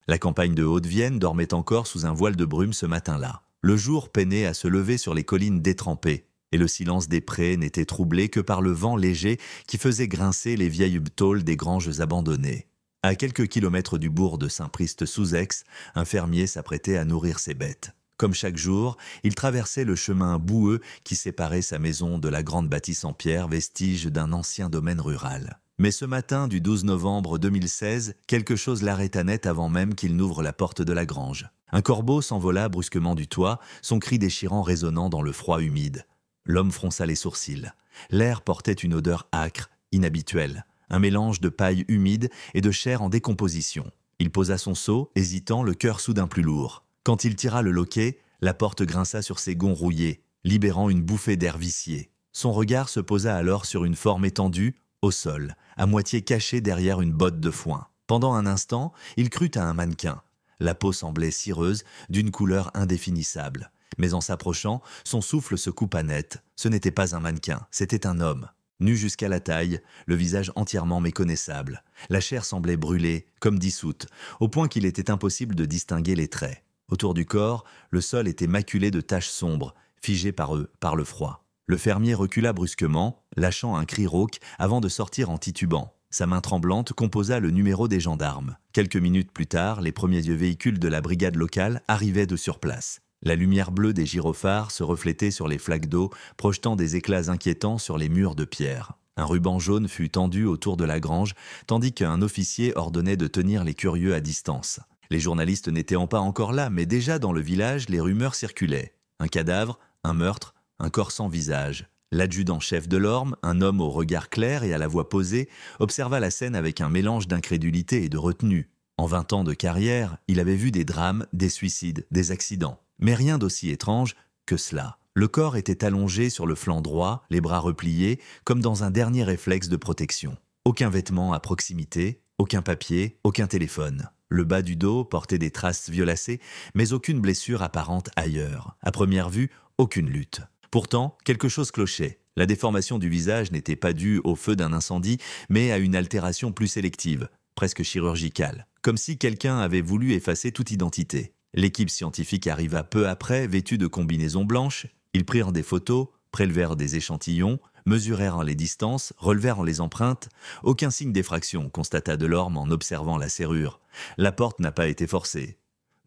La campagne de Haute-Vienne dormait encore sous un voile de brume ce matin-là. Le jour peinait à se lever sur les collines détrempées, et le silence des prés n'était troublé que par le vent léger qui faisait grincer les vieilles tôles des granges abandonnées. À quelques kilomètres du bourg de Saint-Priest-sous-Aix, un fermier s'apprêtait à nourrir ses bêtes. Comme chaque jour, il traversait le chemin boueux qui séparait sa maison de la grande bâtisse en pierre, vestige d'un ancien domaine rural. Mais ce matin du 12 novembre 2016, quelque chose l'arrêta net avant même qu'il n'ouvre la porte de la grange. Un corbeau s'envola brusquement du toit, son cri déchirant résonnant dans le froid humide. L'homme fronça les sourcils. L'air portait une odeur âcre, inhabituelle, un mélange de paille humide et de chair en décomposition. Il posa son seau, hésitant, le cœur soudain plus lourd. Quand il tira le loquet, la porte grinça sur ses gonds rouillés, libérant une bouffée d'air vicié. Son regard se posa alors sur une forme étendue, au sol, à moitié cachée derrière une botte de foin. Pendant un instant, il crut à un mannequin. La peau semblait cireuse, d'une couleur indéfinissable. Mais en s'approchant, son souffle se coupa net. Ce n'était pas un mannequin, c'était un homme. Nu jusqu'à la taille, le visage entièrement méconnaissable. La chair semblait brûlée, comme dissoute, au point qu'il était impossible de distinguer les traits. Autour du corps, le sol était maculé de taches sombres, figées par le froid. Le fermier recula brusquement, lâchant un cri rauque avant de sortir en titubant. Sa main tremblante composa le numéro des gendarmes. Quelques minutes plus tard, les premiers véhicules de la brigade locale arrivaient de sur place. La lumière bleue des gyrophares se reflétait sur les flaques d'eau, projetant des éclats inquiétants sur les murs de pierre. Un ruban jaune fut tendu autour de la grange, tandis qu'un officier ordonnait de tenir les curieux à distance. Les journalistes n'étaient pas encore là, mais déjà dans le village, les rumeurs circulaient. Un cadavre, un meurtre, un corps sans visage. L'adjudant-chef de l'Orme, un homme au regard clair et à la voix posée, observa la scène avec un mélange d'incrédulité et de retenue. En 20 ans de carrière, il avait vu des drames, des suicides, des accidents. Mais rien d'aussi étrange que cela. Le corps était allongé sur le flanc droit, les bras repliés, comme dans un dernier réflexe de protection. Aucun vêtement à proximité, aucun papier, aucun téléphone. Le bas du dos portait des traces violacées, mais aucune blessure apparente ailleurs. À première vue, aucune lutte. Pourtant, quelque chose clochait. La déformation du visage n'était pas due au feu d'un incendie, mais à une altération plus sélective, presque chirurgicale, comme si quelqu'un avait voulu effacer toute identité. L'équipe scientifique arriva peu après, vêtue de combinaisons blanches. Ils prirent des photos, prélevèrent des échantillons, mesurèrent les distances, relevèrent les empreintes. Aucun signe d'effraction, constata Delorme en observant la serrure. La porte n'a pas été forcée.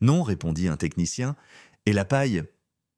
Non, répondit un technicien. Et la paille?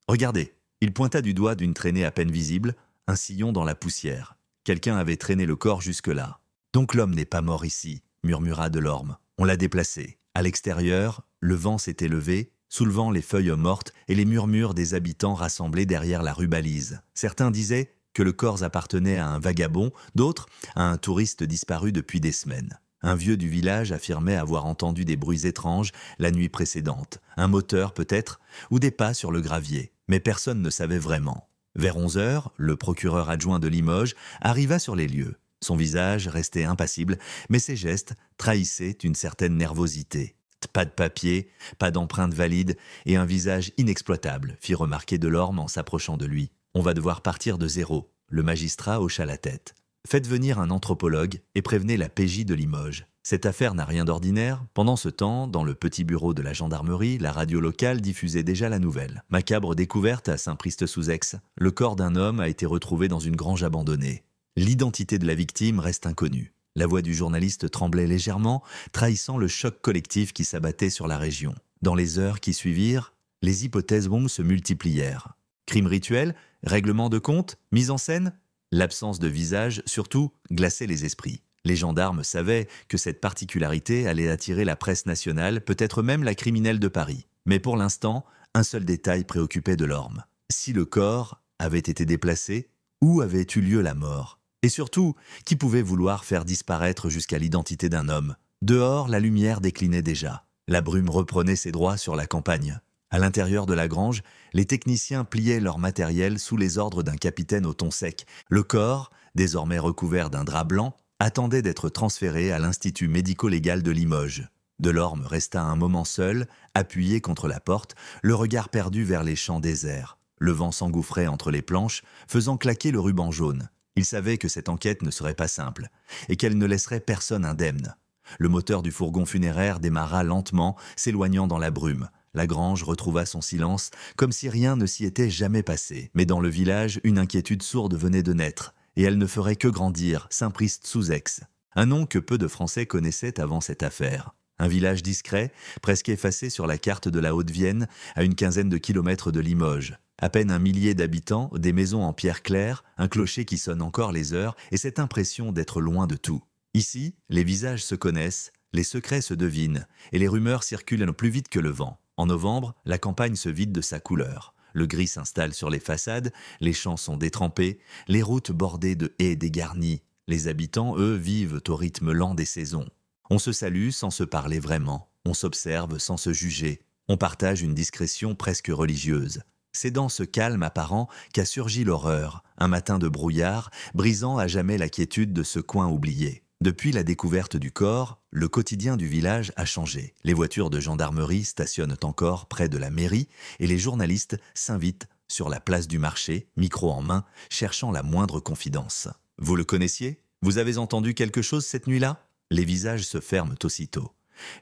Regardez. Il pointa du doigt d'une traînée à peine visible, un sillon dans la poussière. Quelqu'un avait traîné le corps jusque-là. Donc l'homme n'est pas mort ici, murmura Delorme. On l'a déplacé. À l'extérieur, le vent s'était levé, soulevant les feuilles mortes et les murmures des habitants rassemblés derrière la rubalise. Certains disaient que le corps appartenait à un vagabond, d'autres à un touriste disparu depuis des semaines. Un vieux du village affirmait avoir entendu des bruits étranges la nuit précédente, un moteur peut-être, ou des pas sur le gravier, mais personne ne savait vraiment. Vers 11 heures, le procureur adjoint de Limoges arriva sur les lieux. Son visage restait impassible, mais ses gestes trahissaient une certaine nervosité. Pas de papier, pas d'empreinte valide et un visage inexploitable, fit remarquer Delorme en s'approchant de lui. On va devoir partir de zéro. Le magistrat hocha la tête. Faites venir un anthropologue et prévenez la PJ de Limoges. Cette affaire n'a rien d'ordinaire. Pendant ce temps, dans le petit bureau de la gendarmerie, la radio locale diffusait déjà la nouvelle. Macabre découverte à Saint-Priest-sous-Aix, le corps d'un homme a été retrouvé dans une grange abandonnée. L'identité de la victime reste inconnue. La voix du journaliste tremblait légèrement, trahissant le choc collectif qui s'abattait sur la région. Dans les heures qui suivirent, les hypothèses bombes se multiplièrent. Crime rituel, règlement de compte, mise en scène? L'absence de visage, surtout, glaçait les esprits. Les gendarmes savaient que cette particularité allait attirer la presse nationale, peut-être même la criminelle de Paris. Mais pour l'instant, un seul détail préoccupait Delorme. Si le corps avait été déplacé, où avait eu lieu la mort? Et surtout, qui pouvait vouloir faire disparaître jusqu'à l'identité d'un homme? Dehors, la lumière déclinait déjà. La brume reprenait ses droits sur la campagne. À l'intérieur de la grange, les techniciens pliaient leur matériel sous les ordres d'un capitaine au ton sec. Le corps, désormais recouvert d'un drap blanc, attendait d'être transféré à l'Institut médico-légal de Limoges. Delorme resta un moment seul, appuyé contre la porte, le regard perdu vers les champs déserts. Le vent s'engouffrait entre les planches, faisant claquer le ruban jaune. Il savait que cette enquête ne serait pas simple, et qu'elle ne laisserait personne indemne. Le moteur du fourgon funéraire démarra lentement, s'éloignant dans la brume. La grange retrouva son silence, comme si rien ne s'y était jamais passé. Mais dans le village, une inquiétude sourde venait de naître, et elle ne ferait que grandir, Saint-Priest-sous-Aix. Un nom que peu de Français connaissaient avant cette affaire. Un village discret, presque effacé sur la carte de la Haute-Vienne, à une quinzaine de kilomètres de Limoges. À peine 1 millier d'habitants, des maisons en pierre claire, un clocher qui sonne encore les heures, et cette impression d'être loin de tout. Ici, les visages se connaissent, les secrets se devinent, et les rumeurs circulent plus vite que le vent. En novembre, la campagne se vide de sa couleur. Le gris s'installe sur les façades, les champs sont détrempés, les routes bordées de haies dégarnies. Les habitants, eux, vivent au rythme lent des saisons. On se salue sans se parler vraiment, on s'observe sans se juger, on partage une discrétion presque religieuse. C'est dans ce calme apparent qu'a surgi l'horreur, un matin de brouillard, brisant à jamais la quiétude de ce coin oublié. Depuis la découverte du corps, le quotidien du village a changé. Les voitures de gendarmerie stationnent encore près de la mairie et les journalistes s'invitent sur la place du marché, micro en main, cherchant la moindre confidence. Vous le connaissiez? Vous avez entendu quelque chose cette nuit-là? Les visages se ferment aussitôt.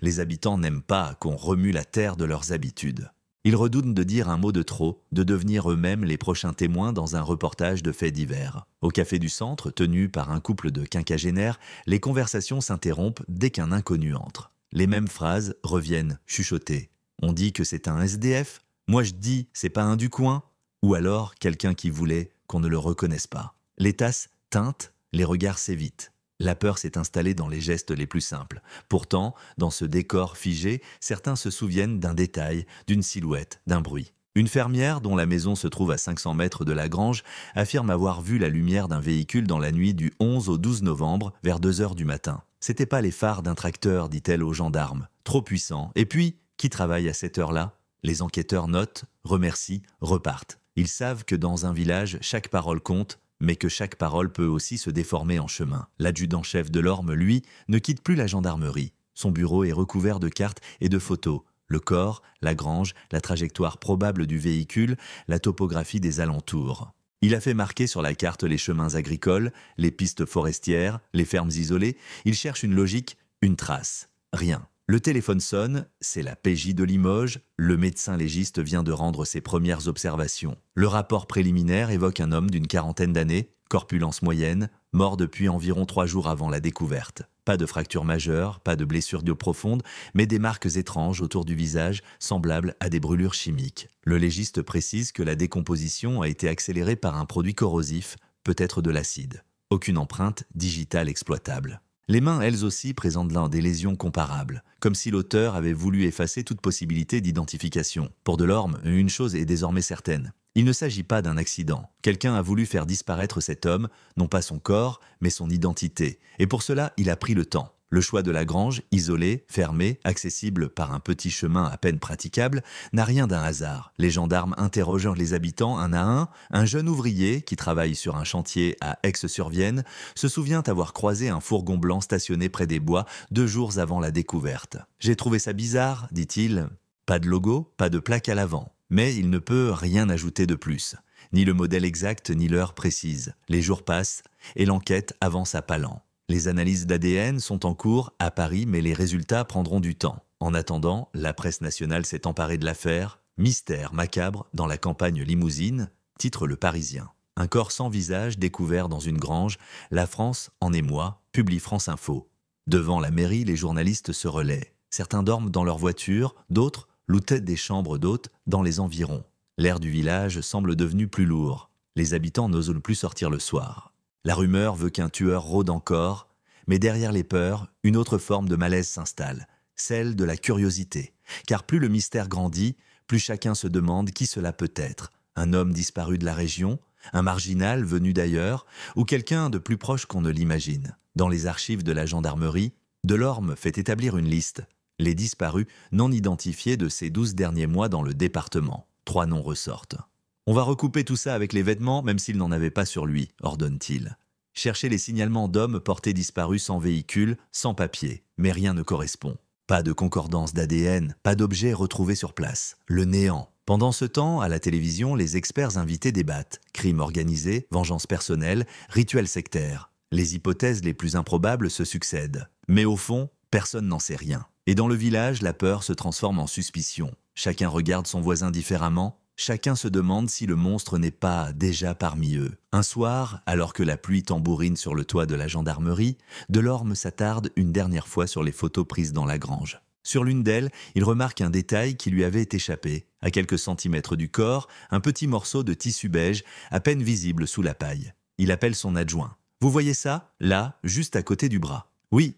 Les habitants n'aiment pas qu'on remue la terre de leurs habitudes. Ils redoutent de dire un mot de trop, de devenir eux-mêmes les prochains témoins dans un reportage de faits divers. Au café du centre, tenu par un couple de quinquagénaires, les conversations s'interrompent dès qu'un inconnu entre. Les mêmes phrases reviennent chuchotées. On dit que c'est un SDF? Moi je dis, c'est pas un du coin? Ou alors quelqu'un qui voulait qu'on ne le reconnaisse pas. Les tasses teintent, les regards s'évitent. La peur s'est installée dans les gestes les plus simples. Pourtant, dans ce décor figé, certains se souviennent d'un détail, d'une silhouette, d'un bruit. Une fermière, dont la maison se trouve à 500 mètres de la grange, affirme avoir vu la lumière d'un véhicule dans la nuit du 11 au 12 novembre, vers 2 heures du matin. C'était pas les phares d'un tracteur, dit-elle aux gendarmes. Trop puissant. Et puis, qui travaille à cette heure-là? Les enquêteurs notent, remercient, repartent. Ils savent que dans un village, chaque parole compte, mais que chaque parole peut aussi se déformer en chemin. L'adjudant-chef de l'Orme, lui, ne quitte plus la gendarmerie. Son bureau est recouvert de cartes et de photos. Le corps, la grange, la trajectoire probable du véhicule, la topographie des alentours. Il a fait marquer sur la carte les chemins agricoles, les pistes forestières, les fermes isolées. Il cherche une logique, une trace. Rien. Le téléphone sonne, c'est la PJ de Limoges, le médecin légiste vient de rendre ses premières observations. Le rapport préliminaire évoque un homme d'une quarantaine d'années, corpulence moyenne, mort depuis environ 3 jours avant la découverte. Pas de fracture majeure, pas de blessure profonde, mais des marques étranges autour du visage, semblables à des brûlures chimiques. Le légiste précise que la décomposition a été accélérée par un produit corrosif, peut-être de l'acide. Aucune empreinte digitale exploitable. Les mains, elles aussi, présentent là des lésions comparables, comme si l'auteur avait voulu effacer toute possibilité d'identification. Pour Delorme, une chose est désormais certaine. Il ne s'agit pas d'un accident. Quelqu'un a voulu faire disparaître cet homme, non pas son corps, mais son identité. Et pour cela, il a pris le temps. Le choix de la grange, isolée, fermée, accessible par un petit chemin à peine praticable, n'a rien d'un hasard. Les gendarmes interrogent les habitants un à un jeune ouvrier qui travaille sur un chantier à Aix-sur-Vienne se souvient avoir croisé un fourgon blanc stationné près des bois 2 jours avant la découverte. « J'ai trouvé ça bizarre », dit-il. Pas de logo, pas de plaque à l'avant. Mais il ne peut rien ajouter de plus. Ni le modèle exact, ni l'heure précise. Les jours passent et l'enquête avance à pas lents. Les analyses d'ADN sont en cours à Paris, mais les résultats prendront du temps. En attendant, la presse nationale s'est emparée de l'affaire. Mystère macabre dans la campagne limousine, titre Le Parisien. Un corps sans visage découvert dans une grange, la France en émoi, publie France Info. Devant la mairie, les journalistes se relaient. Certains dorment dans leur voiture, d'autres lootent des chambres d'hôtes dans les environs. L'air du village semble devenu plus lourd. Les habitants n'osent plus sortir le soir. La rumeur veut qu'un tueur rôde encore, mais derrière les peurs, une autre forme de malaise s'installe, celle de la curiosité. Car plus le mystère grandit, plus chacun se demande qui cela peut être. Un homme disparu de la région, un marginal venu d'ailleurs, ou quelqu'un de plus proche qu'on ne l'imagine. Dans les archives de la gendarmerie, Delorme fait établir une liste. Les disparus non identifiés de ces 12 derniers mois dans le département. 3 noms ressortent. « On va recouper tout ça avec les vêtements, même s'il n'en avait pas sur lui », ordonne-t-il. Cherchez les signalements d'hommes portés disparus sans véhicule, sans papier, mais rien ne correspond. Pas de concordance d'ADN, pas d'objet retrouvé sur place. Le néant. Pendant ce temps, à la télévision, les experts invités débattent. Crime organisé, vengeance personnelle, rituel sectaire. Les hypothèses les plus improbables se succèdent. Mais au fond, Personne n'en sait rien. Et dans le village, la peur se transforme en suspicion. Chacun regarde son voisin différemment. Chacun se demande si le monstre n'est pas déjà parmi eux. Un soir, alors que la pluie tambourine sur le toit de la gendarmerie, Delorme s'attarde une dernière fois sur les photos prises dans la grange. Sur l'une d'elles, il remarque un détail qui lui avait échappé. À quelques centimètres du corps, un petit morceau de tissu beige, à peine visible sous la paille. Il appelle son adjoint. « Vous voyez ça? Là, juste à côté du bras. »« Oui. »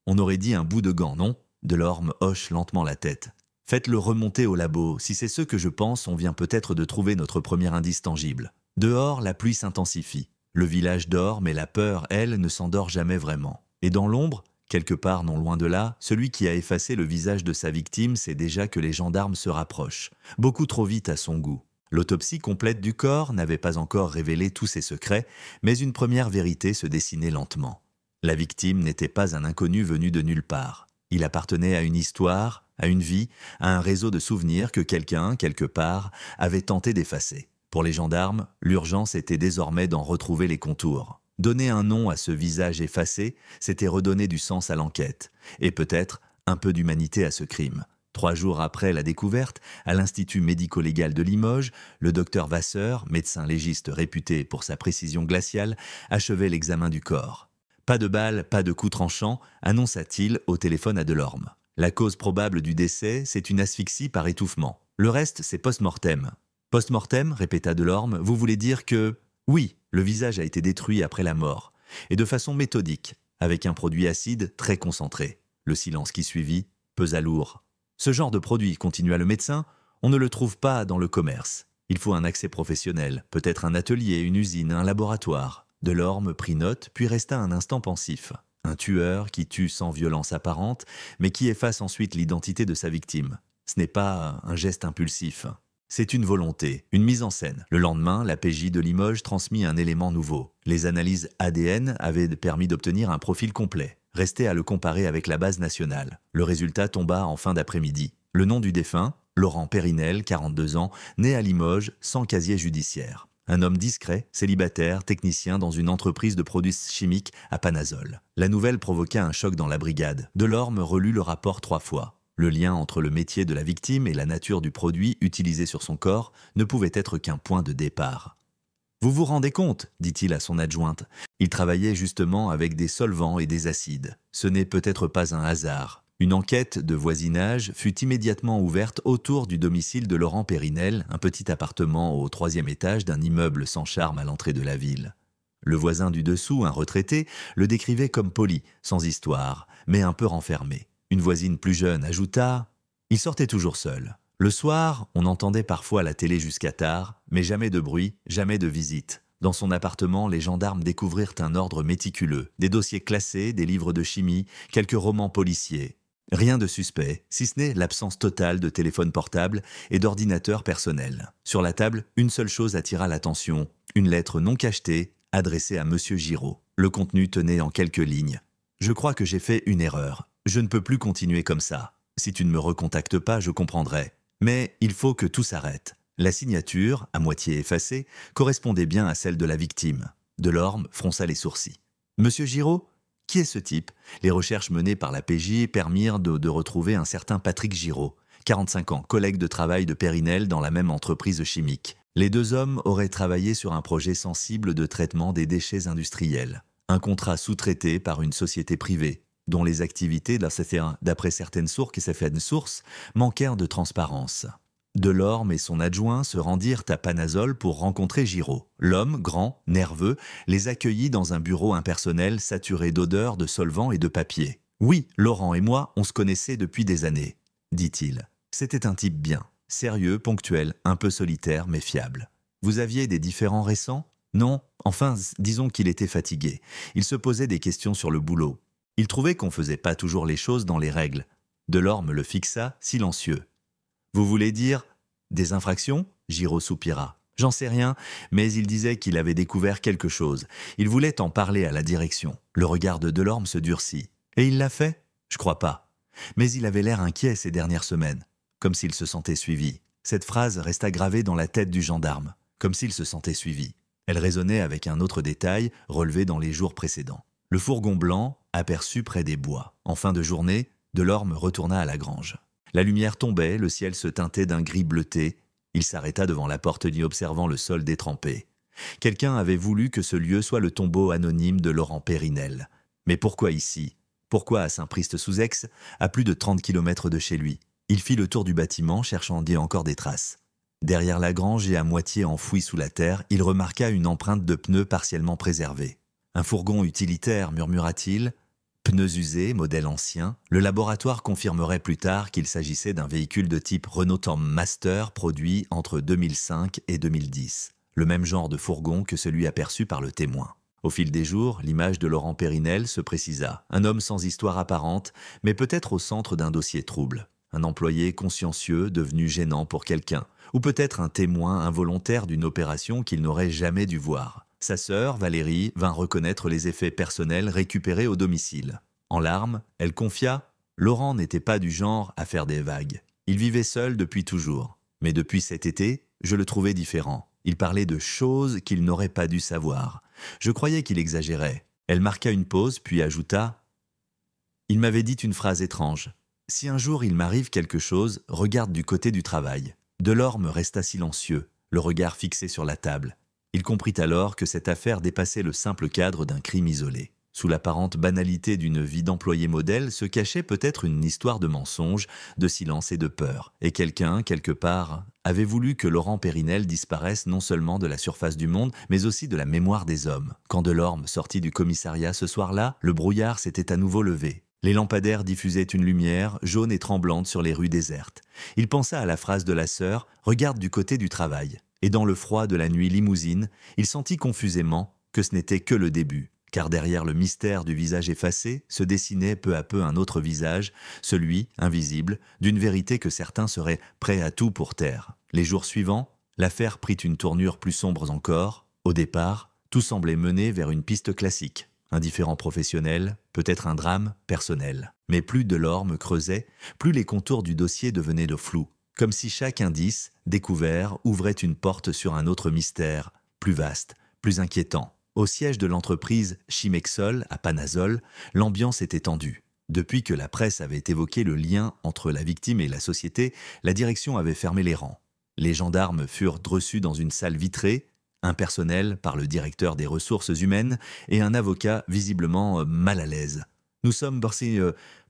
On aurait dit un bout de gant, non? Delorme hoche lentement la tête. « Faites-le remonter au labo. Si c'est ce que je pense, on vient peut-être de trouver notre premier indice tangible. » Dehors, la pluie s'intensifie. Le village dort, mais la peur, elle, ne s'endort jamais vraiment. Et dans l'ombre, quelque part non loin de là, celui qui a effacé le visage de sa victime sait déjà que les gendarmes se rapprochent. Beaucoup trop vite à son goût. L'autopsie complète du corps n'avait pas encore révélé tous ses secrets, mais une première vérité se dessinait lentement. La victime n'était pas un inconnu venu de nulle part. Il appartenait à une histoire, à une vie, à un réseau de souvenirs que quelqu'un, quelque part, avait tenté d'effacer. Pour les gendarmes, l'urgence était désormais d'en retrouver les contours. Donner un nom à ce visage effacé, c'était redonner du sens à l'enquête, et peut-être un peu d'humanité à ce crime. 3 jours après la découverte, à l'Institut médico-légal de Limoges, le docteur Vasseur, médecin légiste réputé pour sa précision glaciale, achevait l'examen du corps. Pas de balle, pas de coup tranchant, annonça-t-il au téléphone à Delorme. La cause probable du décès, c'est une asphyxie par étouffement. Le reste, c'est post-mortem. Post-mortem, répéta Delorme, vous voulez dire que... Oui, le visage a été détruit après la mort, et de façon méthodique, avec un produit acide très concentré. Le silence qui suivit pesa lourd. Ce genre de produit, continua le médecin, on ne le trouve pas dans le commerce. Il faut un accès professionnel, peut-être un atelier, une usine, un laboratoire. Delorme prit note, puis resta un instant pensif. Un tueur qui tue sans violence apparente, mais qui efface ensuite l'identité de sa victime. Ce n'est pas un geste impulsif. C'est une volonté, une mise en scène. Le lendemain, la PJ de Limoges transmit un élément nouveau. Les analyses ADN avaient permis d'obtenir un profil complet. Restait à le comparer avec la base nationale. Le résultat tomba en fin d'après-midi. Le nom du défunt, Laurent Périnel, 42 ans, né à Limoges, sans casier judiciaire. Un homme discret, célibataire, technicien dans une entreprise de produits chimiques à Panazol. La nouvelle provoqua un choc dans la brigade. Delorme relut le rapport 3 fois. Le lien entre le métier de la victime et la nature du produit utilisé sur son corps ne pouvait être qu'un point de départ. « Vous vous rendez compte ?» dit-il à son adjointe. Il travaillait justement avec des solvants et des acides. Ce n'est peut-être pas un hasard. Une enquête de voisinage fut immédiatement ouverte autour du domicile de Laurent Périnel, un petit appartement au 3e étage d'un immeuble sans charme à l'entrée de la ville. Le voisin du dessous, un retraité, le décrivait comme poli, sans histoire, mais un peu renfermé. Une voisine plus jeune ajouta « Il sortait toujours seul. Le soir, on entendait parfois la télé jusqu'à tard, mais jamais de bruit, jamais de visite. Dans son appartement, les gendarmes découvrirent un ordre méticuleux, des dossiers classés, des livres de chimie, quelques romans policiers. Rien de suspect, si ce n'est l'absence totale de téléphone portable et d'ordinateur personnel. Sur la table, une seule chose attira l'attention, une lettre non cachetée adressée à M. Giraud. Le contenu tenait en quelques lignes. « Je crois que j'ai fait une erreur. Je ne peux plus continuer comme ça. Si tu ne me recontactes pas, je comprendrai. Mais il faut que tout s'arrête. » La signature, à moitié effacée, correspondait bien à celle de la victime. Delorme fronça les sourcils. « Monsieur Giraud ? Qui est ce type ?» Les recherches menées par la PJ permirent de retrouver un certain Patrick Giraud, 45 ans, collègue de travail de Périnel dans la même entreprise chimique. Les 2 hommes auraient travaillé sur un projet sensible de traitement des déchets industriels. Un contrat sous-traité par une société privée, dont les activités, d'après certaines sources, manquèrent de transparence. Delorme et son adjoint se rendirent à Panazol pour rencontrer Giraud. L'homme, grand, nerveux, les accueillit dans un bureau impersonnel saturé d'odeurs, de solvants et de papier. « Oui, Laurent et moi, on se connaissait depuis des années, » dit-il. C'était un type bien, sérieux, ponctuel, un peu solitaire, mais fiable. Vous aviez des différends récents ? Non, enfin, disons qu'il était fatigué. Il se posait des questions sur le boulot. Il trouvait qu'on faisait pas toujours les choses dans les règles. Delorme le fixa, silencieux. Vous voulez dire des infractions ? Giraud soupira. J'en sais rien, mais il disait qu'il avait découvert quelque chose. Il voulait en parler à la direction. Le regard de Delorme se durcit. Et il l'a fait ? Je crois pas. Mais il avait l'air inquiet ces dernières semaines, comme s'il se sentait suivi. Cette phrase resta gravée dans la tête du gendarme, comme s'il se sentait suivi. Elle résonnait avec un autre détail relevé dans les jours précédents. Le fourgon blanc, aperçu près des bois. En fin de journée, Delorme retourna à la grange. La lumière tombait, le ciel se teintait d'un gris bleuté. Il s'arrêta devant la porte y observant le sol détrempé. Quelqu'un avait voulu que ce lieu soit le tombeau anonyme de Laurent Périnel. Mais pourquoi ici? Pourquoi à Saint-Priest-sous-Aix, à plus de 30 kilomètres de chez lui? Il fit le tour du bâtiment, cherchant encore des traces. Derrière la grange et à moitié enfoui sous la terre, il remarqua une empreinte de pneus partiellement préservée. Un fourgon utilitaire, murmura-t-il. Pneus usés, modèle ancien, le laboratoire confirmerait plus tard qu'il s'agissait d'un véhicule de type Renault Tom Master produit entre 2005 et 2010. Le même genre de fourgon que celui aperçu par le témoin. Au fil des jours, l'image de Laurent Périnel se précisa. Un homme sans histoire apparente, mais peut-être au centre d'un dossier trouble. Un employé consciencieux devenu gênant pour quelqu'un, ou peut-être un témoin involontaire d'une opération qu'il n'aurait jamais dû voir. Sa sœur, Valérie, vint reconnaître les effets personnels récupérés au domicile. En larmes, elle confia « Laurent n'était pas du genre à faire des vagues. Il vivait seul depuis toujours. Mais depuis cet été, je le trouvais différent. Il parlait de choses qu'il n'aurait pas dû savoir. Je croyais qu'il exagérait. » Elle marqua une pause, puis ajouta « Il m'avait dit une phrase étrange. Si un jour il m'arrive quelque chose, regarde du côté du travail. » Delorme resta silencieux, le regard fixé sur la table. Il comprit alors que cette affaire dépassait le simple cadre d'un crime isolé. Sous l'apparente banalité d'une vie d'employé modèle se cachait peut-être une histoire de mensonge, de silence et de peur. Et quelqu'un, quelque part, avait voulu que Laurent Périnel disparaisse non seulement de la surface du monde, mais aussi de la mémoire des hommes. Quand Delorme sortit du commissariat ce soir-là, le brouillard s'était à nouveau levé. Les lampadaires diffusaient une lumière jaune et tremblante sur les rues désertes. Il pensa à la phrase de la sœur « Regarde du côté du travail ». Et dans le froid de la nuit limousine, il sentit confusément que ce n'était que le début. Car derrière le mystère du visage effacé se dessinait peu à peu un autre visage, celui, invisible, d'une vérité que certains seraient prêts à tout pour taire. Les jours suivants, l'affaire prit une tournure plus sombre encore. Au départ, tout semblait mener vers une piste classique. Un différend professionnel, peut-être un drame personnel. Mais plus Delorme creusait, plus les contours du dossier devenaient de flous. Comme si chaque indice, découvert, ouvrait une porte sur un autre mystère, plus vaste, plus inquiétant. Au siège de l'entreprise Chimexol, à Panazol, l'ambiance était tendue. Depuis que la presse avait évoqué le lien entre la victime et la société, la direction avait fermé les rangs. Les gendarmes furent reçus dans une salle vitrée, un personnel par le directeur des ressources humaines et un avocat visiblement mal à l'aise. « Nous sommes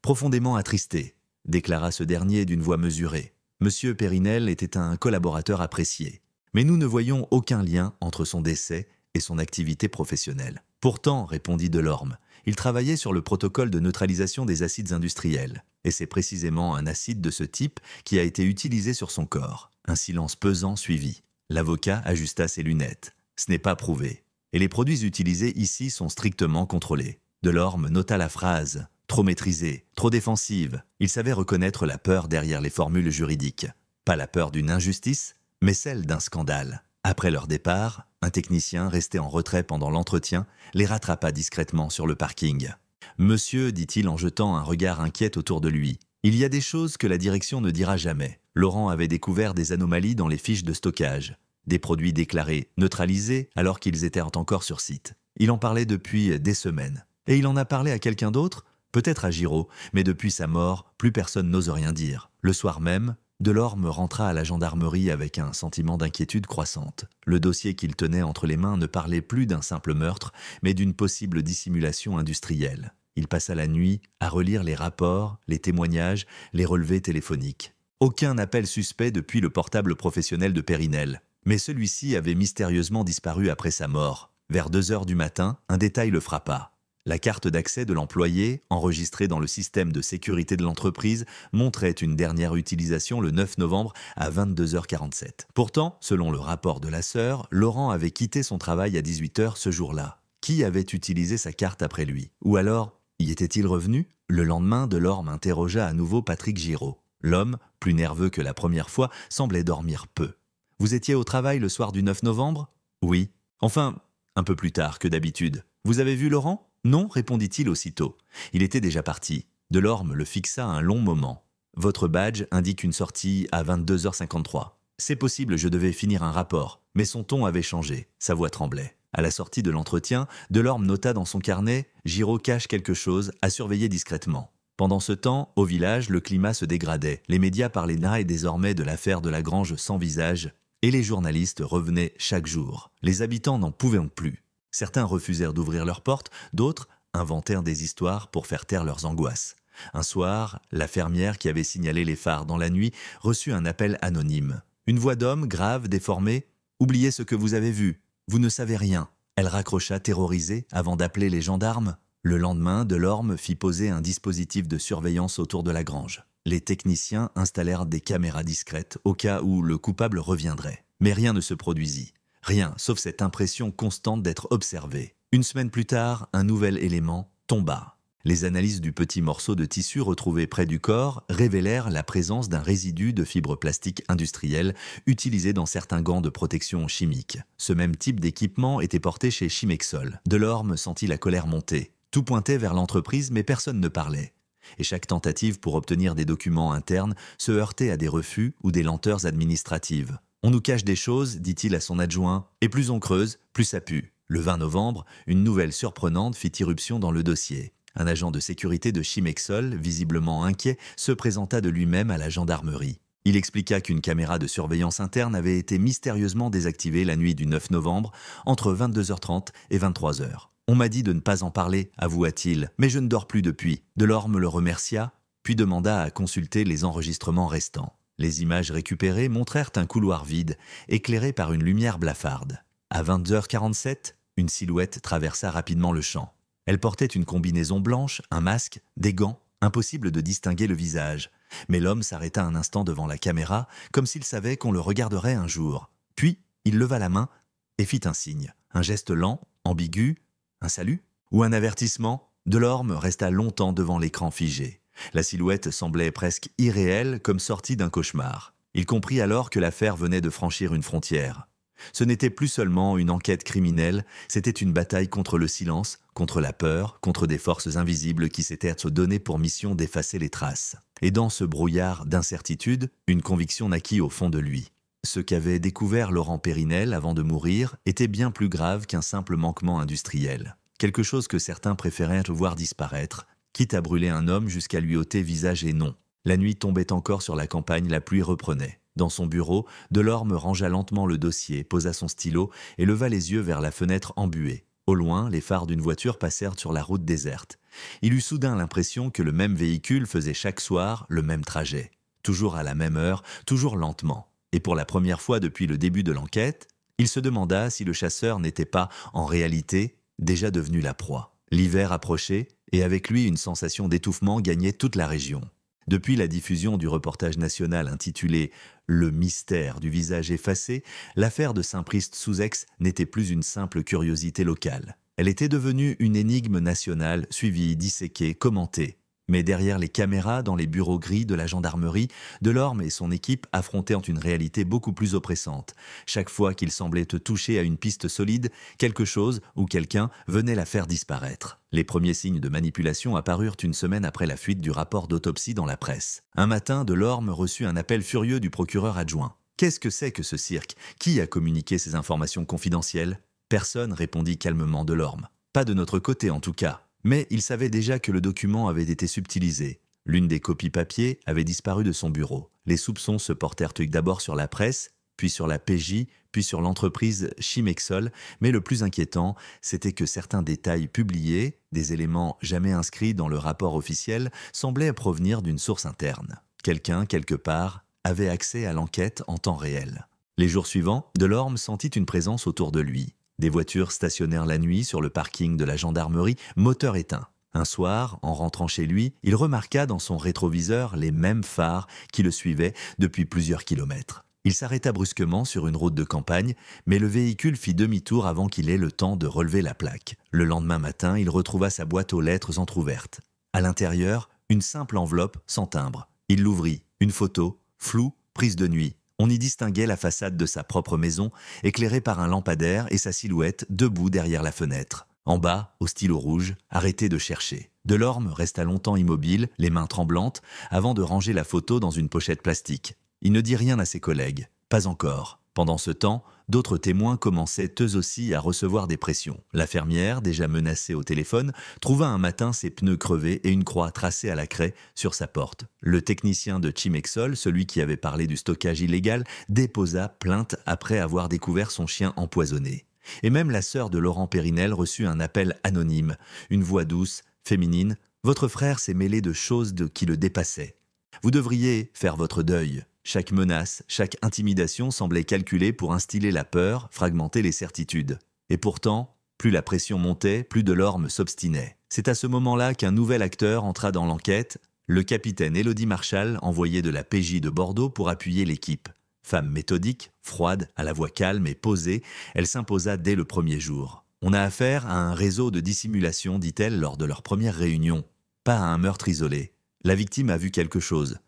profondément attristés », déclara ce dernier d'une voix mesurée. Monsieur Périnel était un collaborateur apprécié, mais nous ne voyons aucun lien entre son décès et son activité professionnelle. Pourtant, répondit Delorme, il travaillait sur le protocole de neutralisation des acides industriels, et c'est précisément un acide de ce type qui a été utilisé sur son corps. Un silence pesant suivit. L'avocat ajusta ses lunettes. Ce n'est pas prouvé, et les produits utilisés ici sont strictement contrôlés. Delorme nota la phrase. Trop maîtrisée, trop défensive. Il savait reconnaître la peur derrière les formules juridiques. Pas la peur d'une injustice, mais celle d'un scandale. Après leur départ, un technicien resté en retrait pendant l'entretien les rattrapa discrètement sur le parking. « Monsieur, dit-il en jetant un regard inquiet autour de lui, il y a des choses que la direction ne dira jamais. Laurent avait découvert des anomalies dans les fiches de stockage, des produits déclarés neutralisés alors qu'ils étaient encore sur site. Il en parlait depuis des semaines. Et il en a parlé à quelqu'un d'autre ? Peut-être à Giraud, mais depuis sa mort, plus personne n'ose rien dire. Le soir même, Delorme rentra à la gendarmerie avec un sentiment d'inquiétude croissante. Le dossier qu'il tenait entre les mains ne parlait plus d'un simple meurtre, mais d'une possible dissimulation industrielle. Il passa la nuit à relire les rapports, les témoignages, les relevés téléphoniques. Aucun appel suspect depuis le portable professionnel de Périnel. Mais celui-ci avait mystérieusement disparu après sa mort. Vers 2 heures du matin, un détail le frappa. La carte d'accès de l'employé, enregistrée dans le système de sécurité de l'entreprise, montrait une dernière utilisation le 9 novembre à 22h47. Pourtant, selon le rapport de la sœur, Laurent avait quitté son travail à 18h ce jour-là. Qui avait utilisé sa carte après lui? Ou alors, y était-il revenu? Le lendemain, Delorme interrogea à nouveau Patrick Giraud. L'homme, plus nerveux que la première fois, semblait dormir peu. « Vous étiez au travail le soir du 9 novembre ?»« Oui. Enfin, un peu plus tard que d'habitude. Vous avez vu Laurent ?»« Non, répondit-il aussitôt. Il était déjà parti. Delorme le fixa un long moment. « Votre badge indique une sortie à 22h53. C'est possible, je devais finir un rapport. » Mais son ton avait changé, sa voix tremblait. À la sortie de l'entretien, Delorme nota dans son carnet « Giraud cache quelque chose à surveiller discrètement ». Pendant ce temps, au village, le climat se dégradait. Les médias parlaient désormais de l'affaire de la grange sans visage, et les journalistes revenaient chaque jour. Les habitants n'en pouvaient plus. Certains refusèrent d'ouvrir leurs portes, d'autres inventèrent des histoires pour faire taire leurs angoisses. Un soir, la fermière qui avait signalé les phares dans la nuit reçut un appel anonyme. Une voix d'homme, grave, déformée. « Oubliez ce que vous avez vu. Vous ne savez rien. » Elle raccrocha terrorisée avant d'appeler les gendarmes. Le lendemain, Delorme fit poser un dispositif de surveillance autour de la grange. Les techniciens installèrent des caméras discrètes au cas où le coupable reviendrait. Mais rien ne se produisit. Rien, sauf cette impression constante d'être observé. Une semaine plus tard, un nouvel élément tomba. Les analyses du petit morceau de tissu retrouvé près du corps révélèrent la présence d'un résidu de fibres plastiques industrielles utilisé dans certains gants de protection chimique. Ce même type d'équipement était porté chez Chimexol. Delorme sentit la colère monter. Tout pointait vers l'entreprise, mais personne ne parlait. Et chaque tentative pour obtenir des documents internes se heurtait à des refus ou des lenteurs administratives. « On nous cache des choses », dit-il à son adjoint, « et plus on creuse, plus ça pue ». Le 20 novembre, une nouvelle surprenante fit irruption dans le dossier. Un agent de sécurité de Chimexol, visiblement inquiet, se présenta de lui-même à la gendarmerie. Il expliqua qu'une caméra de surveillance interne avait été mystérieusement désactivée la nuit du 9 novembre, entre 22h30 et 23h. « On m'a dit de ne pas en parler », avoua-t-il, « mais je ne dors plus depuis. » Delorme le remercia, puis demanda à consulter les enregistrements restants. Les images récupérées montrèrent un couloir vide, éclairé par une lumière blafarde. À 20h47, une silhouette traversa rapidement le champ. Elle portait une combinaison blanche, un masque, des gants, impossible de distinguer le visage. Mais l'homme s'arrêta un instant devant la caméra, comme s'il savait qu'on le regarderait un jour. Puis, il leva la main et fit un signe. Un geste lent, ambigu, un salut ou un avertissement. Delorme resta longtemps devant l'écran figé. La silhouette semblait presque irréelle, comme sortie d'un cauchemar. Il comprit alors que l'affaire venait de franchir une frontière. Ce n'était plus seulement une enquête criminelle, c'était une bataille contre le silence, contre la peur, contre des forces invisibles qui s'étaient données pour mission d'effacer les traces. Et dans ce brouillard d'incertitude, une conviction naquit au fond de lui. Ce qu'avait découvert Laurent Périnel avant de mourir était bien plus grave qu'un simple manquement industriel. Quelque chose que certains préférèrent voir disparaître, quitte à brûler un homme jusqu'à lui ôter visage et nom. La nuit tombait encore sur la campagne, la pluie reprenait. Dans son bureau, Delorme rangea lentement le dossier, posa son stylo et leva les yeux vers la fenêtre embuée. Au loin, les phares d'une voiture passèrent sur la route déserte. Il eut soudain l'impression que le même véhicule faisait chaque soir le même trajet. Toujours à la même heure, toujours lentement. Et pour la première fois depuis le début de l'enquête, il se demanda si le chasseur n'était pas, en réalité, déjà devenu la proie. L'hiver approchait, et avec lui une sensation d'étouffement gagnait toute la région. Depuis la diffusion du reportage national intitulé « Le mystère du visage effacé », l'affaire de Saint-Priest-sous-Aix n'était plus une simple curiosité locale. Elle était devenue une énigme nationale, suivie, disséquée, commentée. Mais derrière les caméras, dans les bureaux gris de la gendarmerie, Delorme et son équipe affrontaient une réalité beaucoup plus oppressante. Chaque fois qu'il semblait toucher à une piste solide, quelque chose ou quelqu'un venait la faire disparaître. Les premiers signes de manipulation apparurent une semaine après la fuite du rapport d'autopsie dans la presse. Un matin, Delorme reçut un appel furieux du procureur adjoint. « Qu'est-ce que c'est que ce cirque? Qui a communiqué ces informations confidentielles ?» Personne, répondit calmement Delorme. « Pas de notre côté en tout cas. » Mais il savait déjà que le document avait été subtilisé. L'une des copies papier avait disparu de son bureau. Les soupçons se portèrent d'abord sur la presse, puis sur la PJ, puis sur l'entreprise Chimexol, mais le plus inquiétant, c'était que certains détails publiés, des éléments jamais inscrits dans le rapport officiel, semblaient provenir d'une source interne. Quelqu'un, quelque part, avait accès à l'enquête en temps réel. Les jours suivants, Delorme sentit une présence autour de lui. Des voitures stationnèrent la nuit sur le parking de la gendarmerie, moteur éteint. Un soir, en rentrant chez lui, il remarqua dans son rétroviseur les mêmes phares qui le suivaient depuis plusieurs kilomètres. Il s'arrêta brusquement sur une route de campagne, mais le véhicule fit demi-tour avant qu'il ait le temps de relever la plaque. Le lendemain matin, il retrouva sa boîte aux lettres entr'ouverte. À l'intérieur, une simple enveloppe sans timbre. Il l'ouvrit. Une photo, floue, prise de nuit. On y distinguait la façade de sa propre maison, éclairée par un lampadaire et sa silhouette debout derrière la fenêtre. En bas, au stylo rouge, arrêté de chercher. Delorme resta longtemps immobile, les mains tremblantes, avant de ranger la photo dans une pochette plastique. Il ne dit rien à ses collègues. Pas encore. Pendant ce temps, d'autres témoins commençaient eux aussi à recevoir des pressions. La fermière, déjà menacée au téléphone, trouva un matin ses pneus crevés et une croix tracée à la craie sur sa porte. Le technicien de Chimexol, celui qui avait parlé du stockage illégal, déposa plainte après avoir découvert son chien empoisonné. Et même la sœur de Laurent Périnel reçut un appel anonyme, une voix douce, féminine. « Votre frère s'est mêlé de choses qui le dépassaient. Vous devriez faire votre deuil. » Chaque menace, chaque intimidation semblait calculée pour instiller la peur, fragmenter les certitudes. Et pourtant, plus la pression montait, plus Delorme s'obstinait. C'est à ce moment-là qu'un nouvel acteur entra dans l'enquête, le capitaine Élodie Marchal, envoyé de la PJ de Bordeaux pour appuyer l'équipe. Femme méthodique, froide, à la voix calme et posée, elle s'imposa dès le premier jour. « On a affaire à un réseau de dissimulation, dit-elle lors de leur première réunion. Pas à un meurtre isolé. La victime a vu quelque chose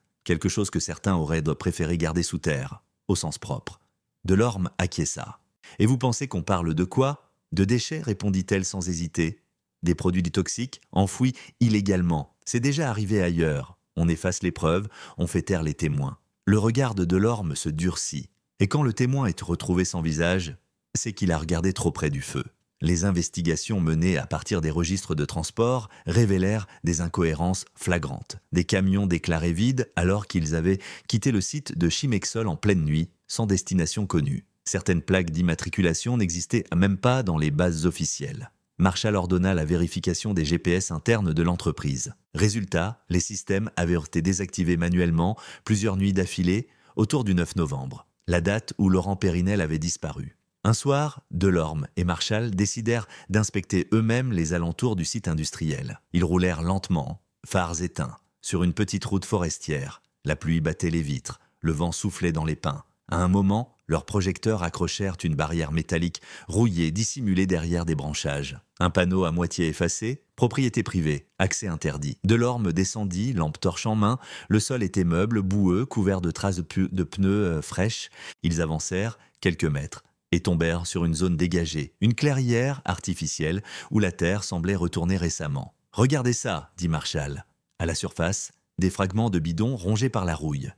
que certains auraient préféré garder sous terre, au sens propre. » Delorme acquiesça. « Et vous pensez qu'on parle de quoi ? De déchets, répondit-elle sans hésiter. Des produits toxiques, enfouis illégalement. C'est déjà arrivé ailleurs. On efface les preuves, on fait taire les témoins. » Le regard de Delorme se durcit. Et quand le témoin est retrouvé sans visage, c'est qu'il a regardé trop près du feu. Les investigations menées à partir des registres de transport révélèrent des incohérences flagrantes. Des camions déclarés vides alors qu'ils avaient quitté le site de Chimexol en pleine nuit, sans destination connue. Certaines plaques d'immatriculation n'existaient même pas dans les bases officielles. Marchal ordonna la vérification des GPS internes de l'entreprise. Résultat, les systèmes avaient été désactivés manuellement plusieurs nuits d'affilée autour du 9 novembre, la date où Laurent Périnel avait disparu. Un soir, Delorme et Marchal décidèrent d'inspecter eux-mêmes les alentours du site industriel. Ils roulèrent lentement, phares éteints, sur une petite route forestière. La pluie battait les vitres, le vent soufflait dans les pins. À un moment, leurs projecteurs accrochèrent une barrière métallique rouillée dissimulée derrière des branchages. Un panneau à moitié effacé, propriété privée, accès interdit. Delorme descendit, lampe torche en main. Le sol était meuble, boueux, couvert de traces de pneus fraîches. Ils avancèrent quelques mètres et tombèrent sur une zone dégagée, une clairière artificielle où la terre semblait retourner récemment. « Regardez ça » dit Marchal. À la surface, des fragments de bidons rongés par la rouille.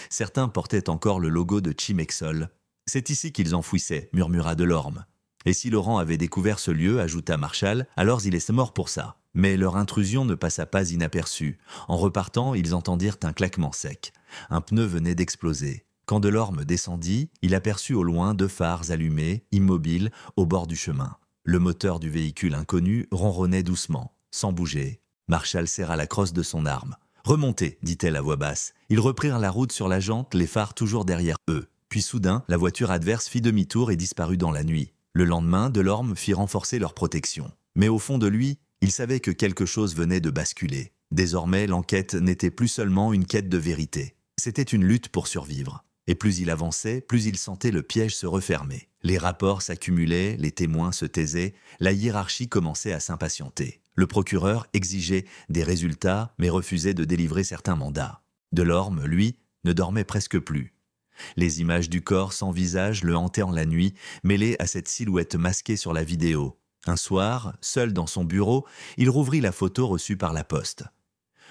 Certains portaient encore le logo de Chimexol. « C'est ici qu'ils enfouissaient » murmura Delorme. « Et si Laurent avait découvert ce lieu, ajouta Marchal, alors il est mort pour ça. » Mais leur intrusion ne passa pas inaperçue. En repartant, ils entendirent un claquement sec. Un pneu venait d'exploser. Quand Delorme descendit, il aperçut au loin 2 phares allumés, immobiles, au bord du chemin. Le moteur du véhicule inconnu ronronnait doucement, sans bouger. Marchal serra la crosse de son arme. « Remontez » dit-elle à voix basse. Ils reprirent la route sur la jante, les phares toujours derrière eux. Puis soudain, la voiture adverse fit demi-tour et disparut dans la nuit. Le lendemain, Delorme fit renforcer leur protection. Mais au fond de lui, il savait que quelque chose venait de basculer. Désormais, l'enquête n'était plus seulement une quête de vérité. C'était une lutte pour survivre. Et plus il avançait, plus il sentait le piège se refermer. Les rapports s'accumulaient, les témoins se taisaient, la hiérarchie commençait à s'impatienter. Le procureur exigeait des résultats, mais refusait de délivrer certains mandats. Delorme, lui, ne dormait presque plus. Les images du corps sans visage le hantaient en la nuit, mêlées à cette silhouette masquée sur la vidéo. Un soir, seul dans son bureau, il rouvrit la photo reçue par la poste.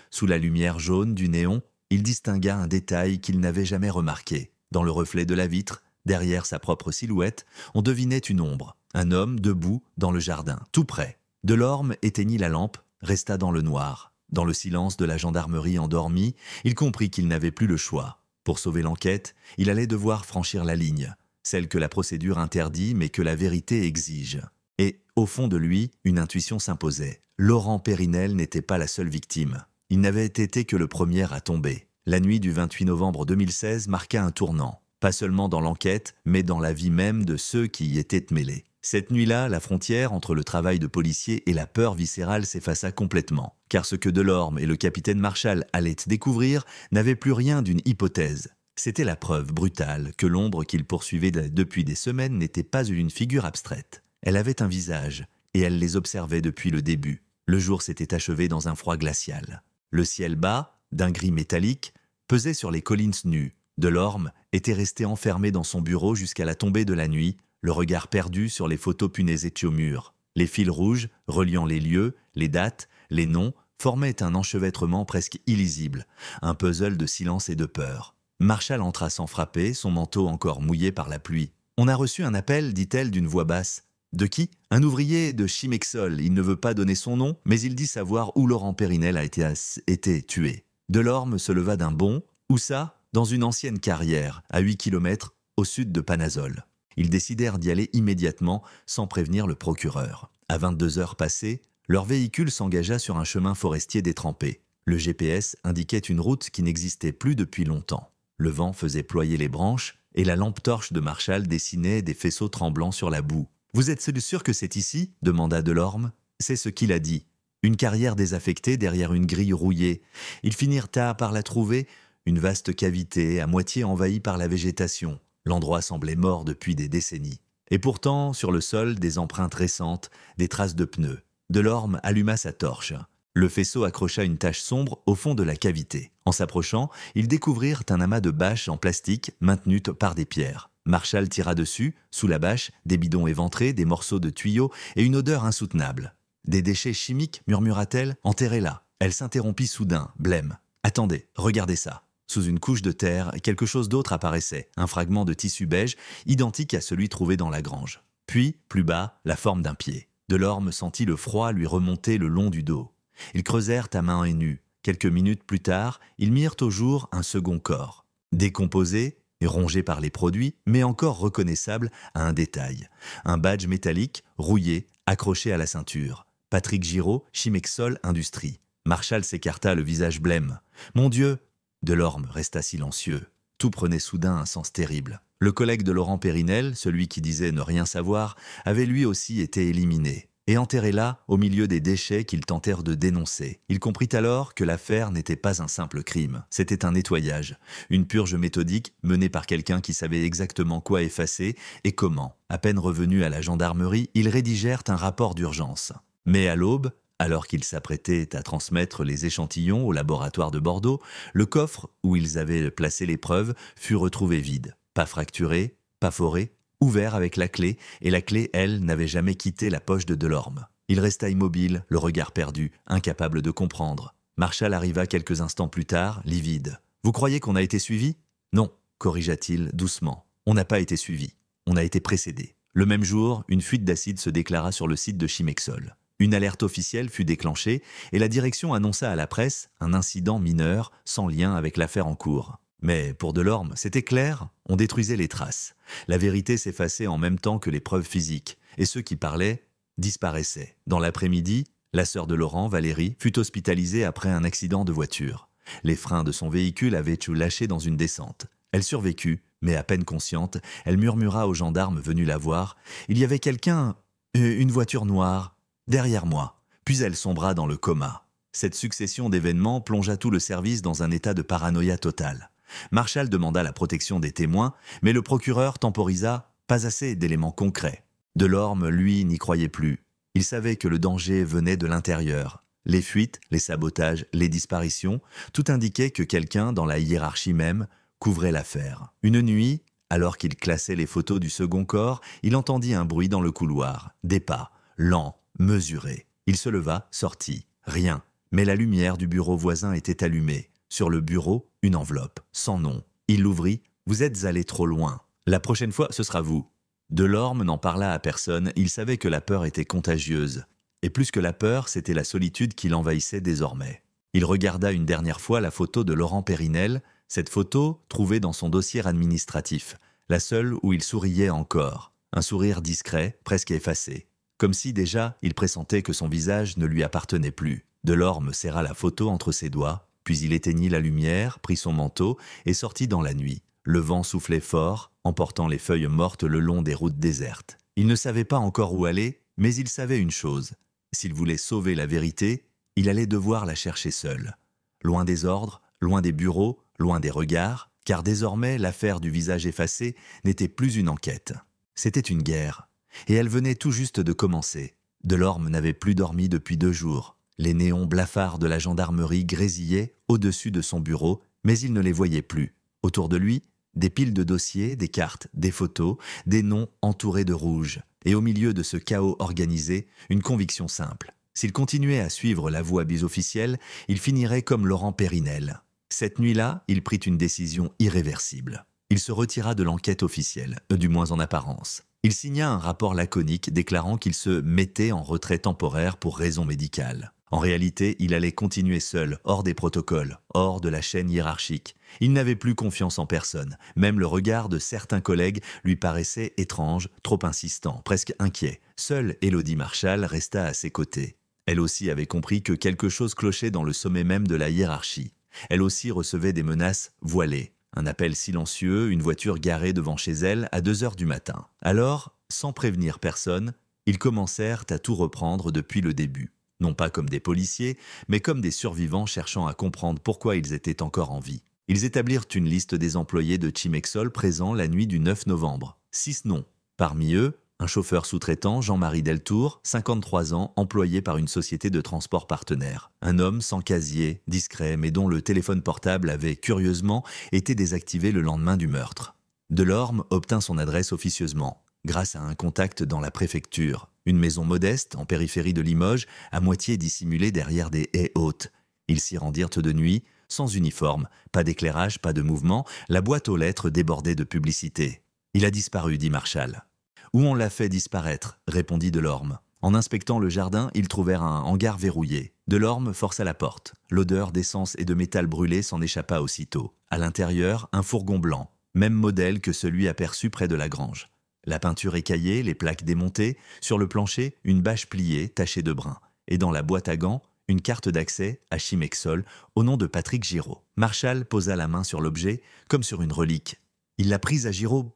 Sous la lumière jaune du néon, il distingua un détail qu'il n'avait jamais remarqué. Dans le reflet de la vitre, derrière sa propre silhouette, on devinait une ombre. Un homme debout dans le jardin, tout près. Delorme éteignit la lampe, resta dans le noir. Dans le silence de la gendarmerie endormie, il comprit qu'il n'avait plus le choix. Pour sauver l'enquête, il allait devoir franchir la ligne, celle que la procédure interdit mais que la vérité exige. Et, au fond de lui, une intuition s'imposait. Laurent Périnel n'était pas la seule victime. Il n'avait été que le premier à tomber. La nuit du 28 novembre 2016 marqua un tournant, pas seulement dans l'enquête, mais dans la vie même de ceux qui y étaient mêlés. Cette nuit-là, la frontière entre le travail de policier et la peur viscérale s'effaça complètement, car ce que Delorme et le capitaine Marchal allaient découvrir n'avait plus rien d'une hypothèse. C'était la preuve brutale que l'ombre qu'ils poursuivaient depuis des semaines n'était pas une figure abstraite. Elle avait un visage, et elle les observait depuis le début. Le jour s'était achevé dans un froid glacial. Le ciel bas, d'un gris métallique, pesait sur les collines nues. Delorme était resté enfermé dans son bureau jusqu'à la tombée de la nuit, le regard perdu sur les photos punaisées au mur. Les fils rouges, reliant les lieux, les dates, les noms, formaient un enchevêtrement presque illisible, un puzzle de silence et de peur. Marshall entra sans frapper, son manteau encore mouillé par la pluie. « On a reçu un appel, dit-elle d'une voix basse. « De qui ?»« Un ouvrier de Chimexol. Il ne veut pas donner son nom, mais il dit savoir où Laurent Périnel a été tué. » Delorme se leva d'un bond. « Où ça ?»« Dans une ancienne carrière, à 8 kilomètres au sud de Panazol. » Ils décidèrent d'y aller immédiatement, sans prévenir le procureur. À 22 heures passées, leur véhicule s'engagea sur un chemin forestier détrempé. Le GPS indiquait une route qui n'existait plus depuis longtemps. Le vent faisait ployer les branches et la lampe torche de Marshall dessinait des faisceaux tremblants sur la boue. « Vous êtes sûr que c'est ici ?» demanda Delorme. C'est ce qu'il a dit. Une carrière désaffectée derrière une grille rouillée. Ils finirent par la trouver, une vaste cavité à moitié envahie par la végétation. L'endroit semblait mort depuis des décennies. Et pourtant, sur le sol, des empreintes récentes, des traces de pneus. Delorme alluma sa torche. Le faisceau accrocha une tache sombre au fond de la cavité. En s'approchant, ils découvrirent un amas de bâches en plastique maintenues par des pierres. Marshall tira dessus, sous la bâche, des bidons éventrés, des morceaux de tuyaux et une odeur insoutenable. « Des déchets chimiques » murmura-t-elle, « enterrés là. » Elle s'interrompit soudain, blême. « Attendez, regardez ça. » Sous une couche de terre, quelque chose d'autre apparaissait, un fragment de tissu beige, identique à celui trouvé dans la grange. Puis, plus bas, la forme d'un pied. Delorme sentit le froid lui remonter le long du dos. Ils creusèrent à main nue. Quelques minutes plus tard, ils mirent au jour un second corps. Décomposé et rongé par les produits, mais encore reconnaissable à un détail. Un badge métallique, rouillé, accroché à la ceinture. Patrick Giraud, Chimexol Industrie. Marshall s'écarta, le visage blême. « Mon Dieu !» Delorme resta silencieux. Tout prenait soudain un sens terrible. Le collègue de Laurent Périnel, celui qui disait ne rien savoir, avait lui aussi été éliminé. Et enterré là, au milieu des déchets qu'ils tentèrent de dénoncer. Il comprit alors que l'affaire n'était pas un simple crime. C'était un nettoyage, une purge méthodique menée par quelqu'un qui savait exactement quoi effacer et comment. À peine revenus à la gendarmerie, ils rédigèrent un rapport d'urgence. Mais à l'aube, alors qu'ils s'apprêtaient à transmettre les échantillons au laboratoire de Bordeaux, le coffre où ils avaient placé les preuves fut retrouvé vide. Pas fracturé, pas foré, ouvert avec la clé, et la clé, elle, n'avait jamais quitté la poche de Delorme. Il resta immobile, le regard perdu, incapable de comprendre. Marshall arriva quelques instants plus tard, livide. « Vous croyez qu'on a été suivi ?»« Non, corrigea-t-il doucement. On n'a pas été suivi. On a été précédé. » Le même jour, une fuite d'acide se déclara sur le site de Chimexol. Une alerte officielle fut déclenchée et la direction annonça à la presse un incident mineur sans lien avec l'affaire en cours. Mais pour Delorme, c'était clair, on détruisait les traces. La vérité s'effaçait en même temps que les preuves physiques, et ceux qui parlaient disparaissaient. Dans l'après-midi, la sœur de Laurent, Valérie, fut hospitalisée après un accident de voiture. Les freins de son véhicule avaient été lâchés dans une descente. Elle survécut, mais à peine consciente, elle murmura aux gendarmes venus la voir « Il y avait quelqu'un, une voiture noire, derrière moi ». Puis elle sombra dans le coma. Cette succession d'événements plongea tout le service dans un état de paranoïa totale. Marshall demanda la protection des témoins, mais le procureur temporisa, pas assez d'éléments concrets. Delorme, lui, n'y croyait plus. Il savait que le danger venait de l'intérieur. Les fuites, les sabotages, les disparitions, tout indiquait que quelqu'un, dans la hiérarchie même, couvrait l'affaire. Une nuit, alors qu'il classait les photos du second corps, il entendit un bruit dans le couloir. Des pas, lents, mesurés. Il se leva, sortit. Rien. Mais la lumière du bureau voisin était allumée. Sur le bureau, une enveloppe, sans nom. Il l'ouvrit. « Vous êtes allé trop loin. La prochaine fois, ce sera vous. » Delorme n'en parla à personne. Il savait que la peur était contagieuse. Et plus que la peur, c'était la solitude qui l'envahissait désormais. Il regarda une dernière fois la photo de Laurent Périnel, cette photo trouvée dans son dossier administratif, la seule où il souriait encore. Un sourire discret, presque effacé. Comme si déjà, il pressentait que son visage ne lui appartenait plus. Delorme serra la photo entre ses doigts. Puis il éteignit la lumière, prit son manteau et sortit dans la nuit. Le vent soufflait fort, emportant les feuilles mortes le long des routes désertes. Il ne savait pas encore où aller, mais il savait une chose. S'il voulait sauver la vérité, il allait devoir la chercher seul. Loin des ordres, loin des bureaux, loin des regards, car désormais l'affaire du visage effacé n'était plus une enquête. C'était une guerre, et elle venait tout juste de commencer. Delorme n'avait plus dormi depuis 2 jours. Les néons blafards de la gendarmerie grésillaient au-dessus de son bureau, mais il ne les voyait plus. Autour de lui, des piles de dossiers, des cartes, des photos, des noms entourés de rouge. Et au milieu de ce chaos organisé, une conviction simple. S'il continuait à suivre la voie bis officielle, il finirait comme Laurent Périnel. Cette nuit-là, il prit une décision irréversible. Il se retira de l'enquête officielle, du moins en apparence. Il signa un rapport laconique déclarant qu'il se mettait en retrait temporaire pour raisons médicales. En réalité, il allait continuer seul, hors des protocoles, hors de la chaîne hiérarchique. Il n'avait plus confiance en personne. Même le regard de certains collègues lui paraissait étrange, trop insistant, presque inquiet. Seule Élodie Marchal resta à ses côtés. Elle aussi avait compris que quelque chose clochait dans le sommet même de la hiérarchie. Elle aussi recevait des menaces voilées. Un appel silencieux, une voiture garée devant chez elle à 2 heures du matin. Alors, sans prévenir personne, ils commencèrent à tout reprendre depuis le début. Non pas comme des policiers, mais comme des survivants cherchant à comprendre pourquoi ils étaient encore en vie. Ils établirent une liste des employés de Chimexol présents la nuit du 9 novembre. 6 noms. Parmi eux, un chauffeur sous-traitant, Jean-Marie Deltour, 53 ans, employé par une société de transport partenaire. Un homme sans casier, discret, mais dont le téléphone portable avait, curieusement, été désactivé le lendemain du meurtre. Delorme obtint son adresse officieusement, grâce à un contact dans la préfecture. Une maison modeste, en périphérie de Limoges, à moitié dissimulée derrière des haies hautes. Ils s'y rendirent de nuit, sans uniforme, pas d'éclairage, pas de mouvement, la boîte aux lettres débordait de publicité. « Il a disparu », dit Marchal. « Où on l'a fait disparaître ?» répondit Delorme. En inspectant le jardin, ils trouvèrent un hangar verrouillé. Delorme força la porte. L'odeur d'essence et de métal brûlé s'en échappa aussitôt. À l'intérieur, un fourgon blanc, même modèle que celui aperçu près de la grange. La peinture écaillée, les plaques démontées, sur le plancher, une bâche pliée, tachée de brun. Et dans la boîte à gants, une carte d'accès à Chimexol au nom de Patrick Giraud. Marchal posa la main sur l'objet, comme sur une relique. Il l'a prise à Giraud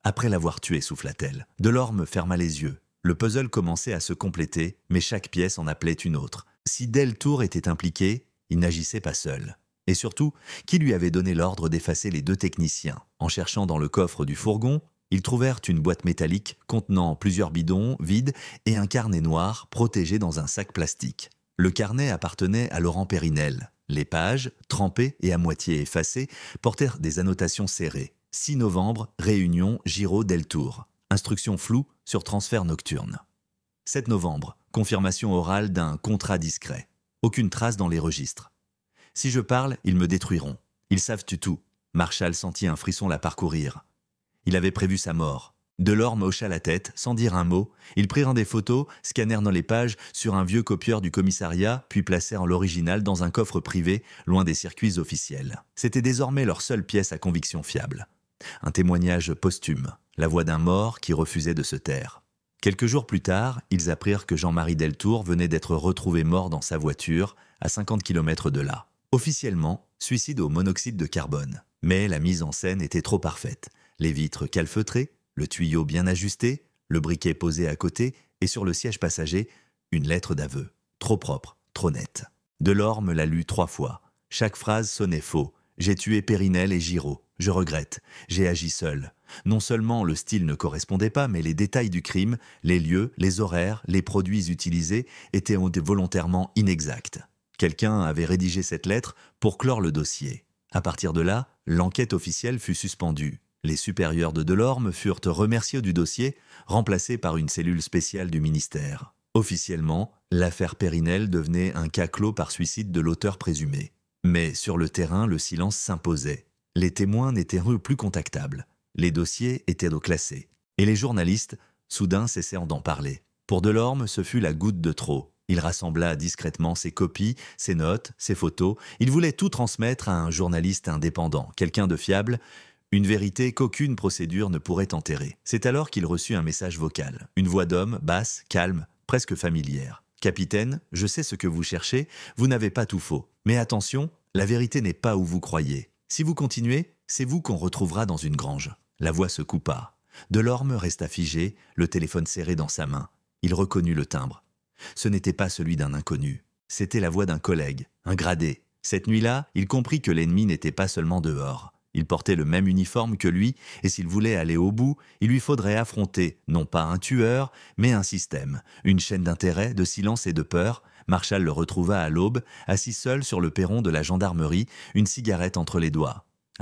après l'avoir tué, souffla-t-elle. Delorme ferma les yeux. Le puzzle commençait à se compléter, mais chaque pièce en appelait une autre. Si Deltour était impliqué, il n'agissait pas seul. Et surtout, qui lui avait donné l'ordre d'effacer les 2 techniciens? En cherchant dans le coffre du fourgon, ils trouvèrent une boîte métallique contenant plusieurs bidons vides et un carnet noir protégé dans un sac plastique. Le carnet appartenait à Laurent Périnel. Les pages, trempées et à moitié effacées, portèrent des annotations serrées. 6 novembre, réunion Giraud-Deltour. Instruction floue sur transfert nocturne. 7 novembre, confirmation orale d'un contrat discret. Aucune trace dans les registres. Si je parle, ils me détruiront. Ils savent tout. Marchal sentit un frisson la parcourir. Il avait prévu sa mort. Delorme hocha la tête, sans dire un mot. Ils prirent des photos, scannèrent dans les pages sur un vieux copieur du commissariat, puis placèrent l'original dans un coffre privé, loin des circuits officiels. C'était désormais leur seule pièce à conviction fiable. Un témoignage posthume, la voix d'un mort qui refusait de se taire. Quelques jours plus tard, ils apprirent que Jean-Marie Deltour venait d'être retrouvé mort dans sa voiture, à 50 km de là. Officiellement, suicide au monoxyde de carbone. Mais la mise en scène était trop parfaite. Les vitres calfeutrées, le tuyau bien ajusté, le briquet posé à côté et sur le siège passager, une lettre d'aveu. Trop propre, trop nette. Delorme l'a lu 3 fois. Chaque phrase sonnait faux. J'ai tué Périnel et Giraud. Je regrette. J'ai agi seul. Non seulement le style ne correspondait pas, mais les détails du crime, les lieux, les horaires, les produits utilisés étaient volontairement inexacts. Quelqu'un avait rédigé cette lettre pour clore le dossier. À partir de là, l'enquête officielle fut suspendue. Les supérieurs de Delorme furent remerciés du dossier, remplacé par une cellule spéciale du ministère. Officiellement, l'affaire Périnel devenait un cas clos par suicide de l'auteur présumé. Mais sur le terrain, le silence s'imposait. Les témoins n'étaient plus contactables. Les dossiers étaient classés. Et les journalistes, soudain, cessèrent d'en parler. Pour Delorme, ce fut la goutte de trop. Il rassembla discrètement ses copies, ses notes, ses photos. Il voulait tout transmettre à un journaliste indépendant, quelqu'un de fiable, une vérité qu'aucune procédure ne pourrait enterrer. C'est alors qu'il reçut un message vocal. Une voix d'homme, basse, calme, presque familière. « Capitaine, je sais ce que vous cherchez, vous n'avez pas tout faux. Mais attention, la vérité n'est pas où vous croyez. Si vous continuez, c'est vous qu'on retrouvera dans une grange. » La voix se coupa. Delorme resta figé, le téléphone serré dans sa main. Il reconnut le timbre. Ce n'était pas celui d'un inconnu. C'était la voix d'un collègue, un gradé. Cette nuit-là, il comprit que l'ennemi n'était pas seulement dehors. Il portait le même uniforme que lui, et s'il voulait aller au bout, il lui faudrait affronter, non pas un tueur, mais un système, une chaîne d'intérêts, de silence et de peur. Marchal le retrouva à l'aube, assis seul sur le perron de la gendarmerie, une cigarette entre les doigts. «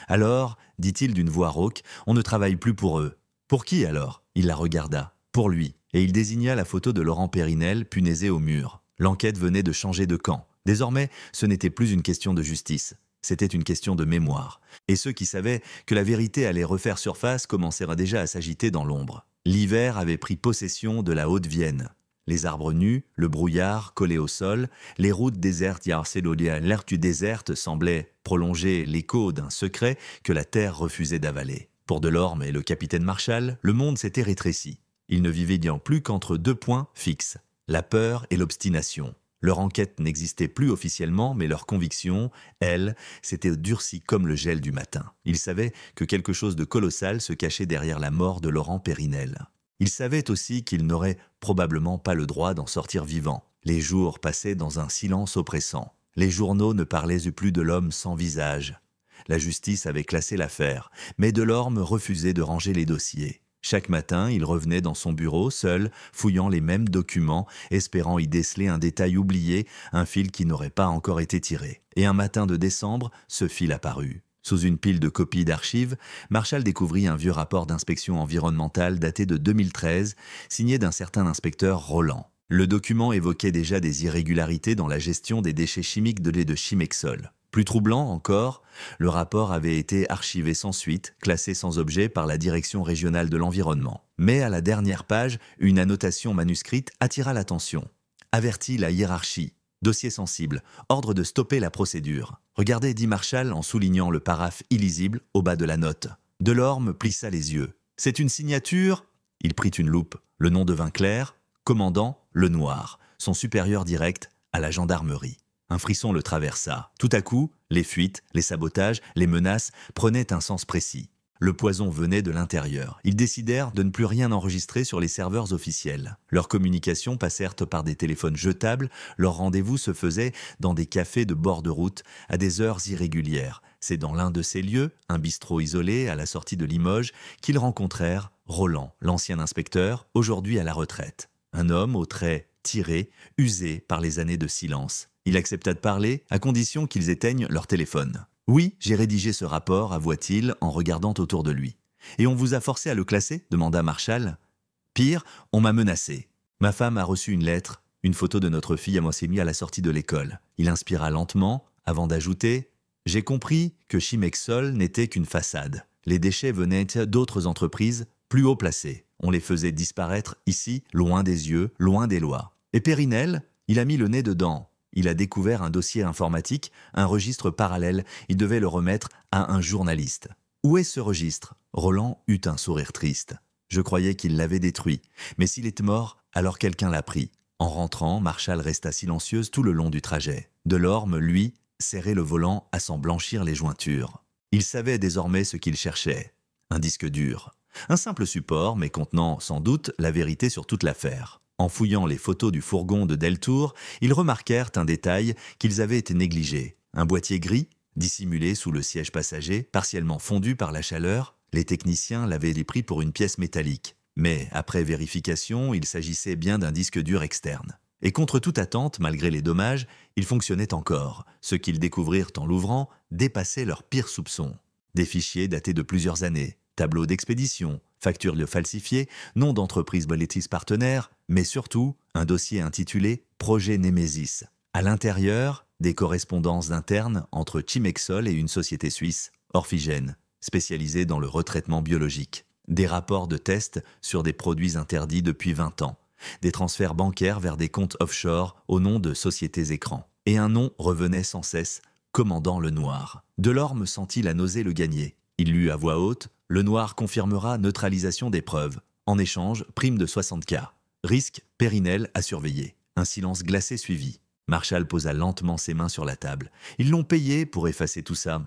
Alors, dit-il d'une voix rauque, on ne travaille plus pour eux. »« Pour qui alors ?» Il la regarda. « Pour lui. » Et il désigna la photo de Laurent Périnel, punaisée au mur. L'enquête venait de changer de camp. Désormais, ce n'était plus une question de justice. C'était une question de mémoire. Et ceux qui savaient que la vérité allait refaire surface commencèrent déjà à s'agiter dans l'ombre. L'hiver avait pris possession de la Haute-Vienne. Les arbres nus, le brouillard collé au sol, les routes désertes l'air du désert semblait prolonger l'écho d'un secret que la terre refusait d'avaler. Pour Delorme et le capitaine Marshall, le monde s'était rétréci. Ils ne vivaient bien plus qu'entre deux points fixes, la peur et l'obstination. Leur enquête n'existait plus officiellement, mais leur conviction, elle, s'était durcie comme le gel du matin. Ils savaient que quelque chose de colossal se cachait derrière la mort de Laurent Périnel. Ils savaient aussi qu'ils n'auraient probablement pas le droit d'en sortir vivants. Les jours passaient dans un silence oppressant. Les journaux ne parlaient plus de l'homme sans visage. La justice avait classé l'affaire, mais Delorme refusait de ranger les dossiers. Chaque matin, il revenait dans son bureau, seul, fouillant les mêmes documents, espérant y déceler un détail oublié, un fil qui n'aurait pas encore été tiré. Et un matin de décembre, ce fil apparut. Sous une pile de copies d'archives, Marshall découvrit un vieux rapport d'inspection environnementale daté de 2013, signé d'un certain inspecteur Roland. Le document évoquait déjà des irrégularités dans la gestion des déchets chimiques de lait de Chimexol. Plus troublant encore, le rapport avait été archivé sans suite, classé sans objet par la Direction régionale de l'environnement. Mais à la dernière page, une annotation manuscrite attira l'attention. Avertit la hiérarchie. Dossier sensible. Ordre de stopper la procédure. Regardez, dit Marshall en soulignant le paraphe illisible au bas de la note. Delorme plissa les yeux. C'est une signature. Il prit une loupe. Le nom devint clair. Commandant Lenoir, son supérieur direct à la gendarmerie. Un frisson le traversa. Tout à coup, les fuites, les sabotages, les menaces prenaient un sens précis. Le poison venait de l'intérieur. Ils décidèrent de ne plus rien enregistrer sur les serveurs officiels. Leurs communications passèrent par des téléphones jetables, leurs rendez-vous se faisaient dans des cafés de bord de route à des heures irrégulières. C'est dans l'un de ces lieux, un bistrot isolé à la sortie de Limoges, qu'ils rencontrèrent Roland, l'ancien inspecteur, aujourd'hui à la retraite. Un homme aux traits tirés, usés par les années de silence. Il accepta de parler, à condition qu'ils éteignent leur téléphone. « Oui, j'ai rédigé ce rapport », avoua-t-il en regardant autour de lui. « Et on vous a forcé à le classer » demanda Marshall. « Pire, on m'a menacé. Ma femme a reçu une lettre, une photo de notre fille à Moissy à la sortie de l'école. » Il inspira lentement, avant d'ajouter « J'ai compris que Chimexol n'était qu'une façade. Les déchets venaient d'autres entreprises plus haut placées. On les faisait disparaître ici, loin des yeux, loin des lois. Et Périnel, il a mis le nez dedans. Il a découvert un dossier informatique, un registre parallèle. Il devait le remettre à un journaliste. Où est ce registre ? Roland eut un sourire triste. Je croyais qu'il l'avait détruit. Mais s'il est mort, alors quelqu'un l'a pris. En rentrant, Marshall resta silencieuse tout le long du trajet. Delorme, lui, serrait le volant à s'en blanchir les jointures. Il savait désormais ce qu'il cherchait. Un disque dur. Un simple support, mais contenant sans doute la vérité sur toute l'affaire. En fouillant les photos du fourgon de Deltour, ils remarquèrent un détail qu'ils avaient été négligés. Un boîtier gris, dissimulé sous le siège passager, partiellement fondu par la chaleur. Les techniciens l'avaient pris pour une pièce métallique. Mais, après vérification, il s'agissait bien d'un disque dur externe. Et contre toute attente, malgré les dommages, il fonctionnait encore. Ce qu'ils découvrirent en l'ouvrant dépassait leurs pires soupçons. Des fichiers datés de plusieurs années, tableaux d'expédition, factures de falsifiées, nom d'entreprise Boletis partenaire, mais surtout un dossier intitulé « Projet Némésis ». À l'intérieur, des correspondances internes entre Chimexol et une société suisse, Orphigène, spécialisée dans le retraitement biologique. Des rapports de tests sur des produits interdits depuis 20 ans. Des transferts bancaires vers des comptes offshore au nom de sociétés écrans. Et un nom revenait sans cesse, Commandant Lenoir. Delorme sentit la nausée le gagner. Il lut à voix haute « Lenoir confirmera neutralisation des preuves. En échange, prime de 60K. Risque, Périnel à surveiller. » Un silence glacé suivit. Marshall posa lentement ses mains sur la table. « Ils l'ont payé pour effacer tout ça.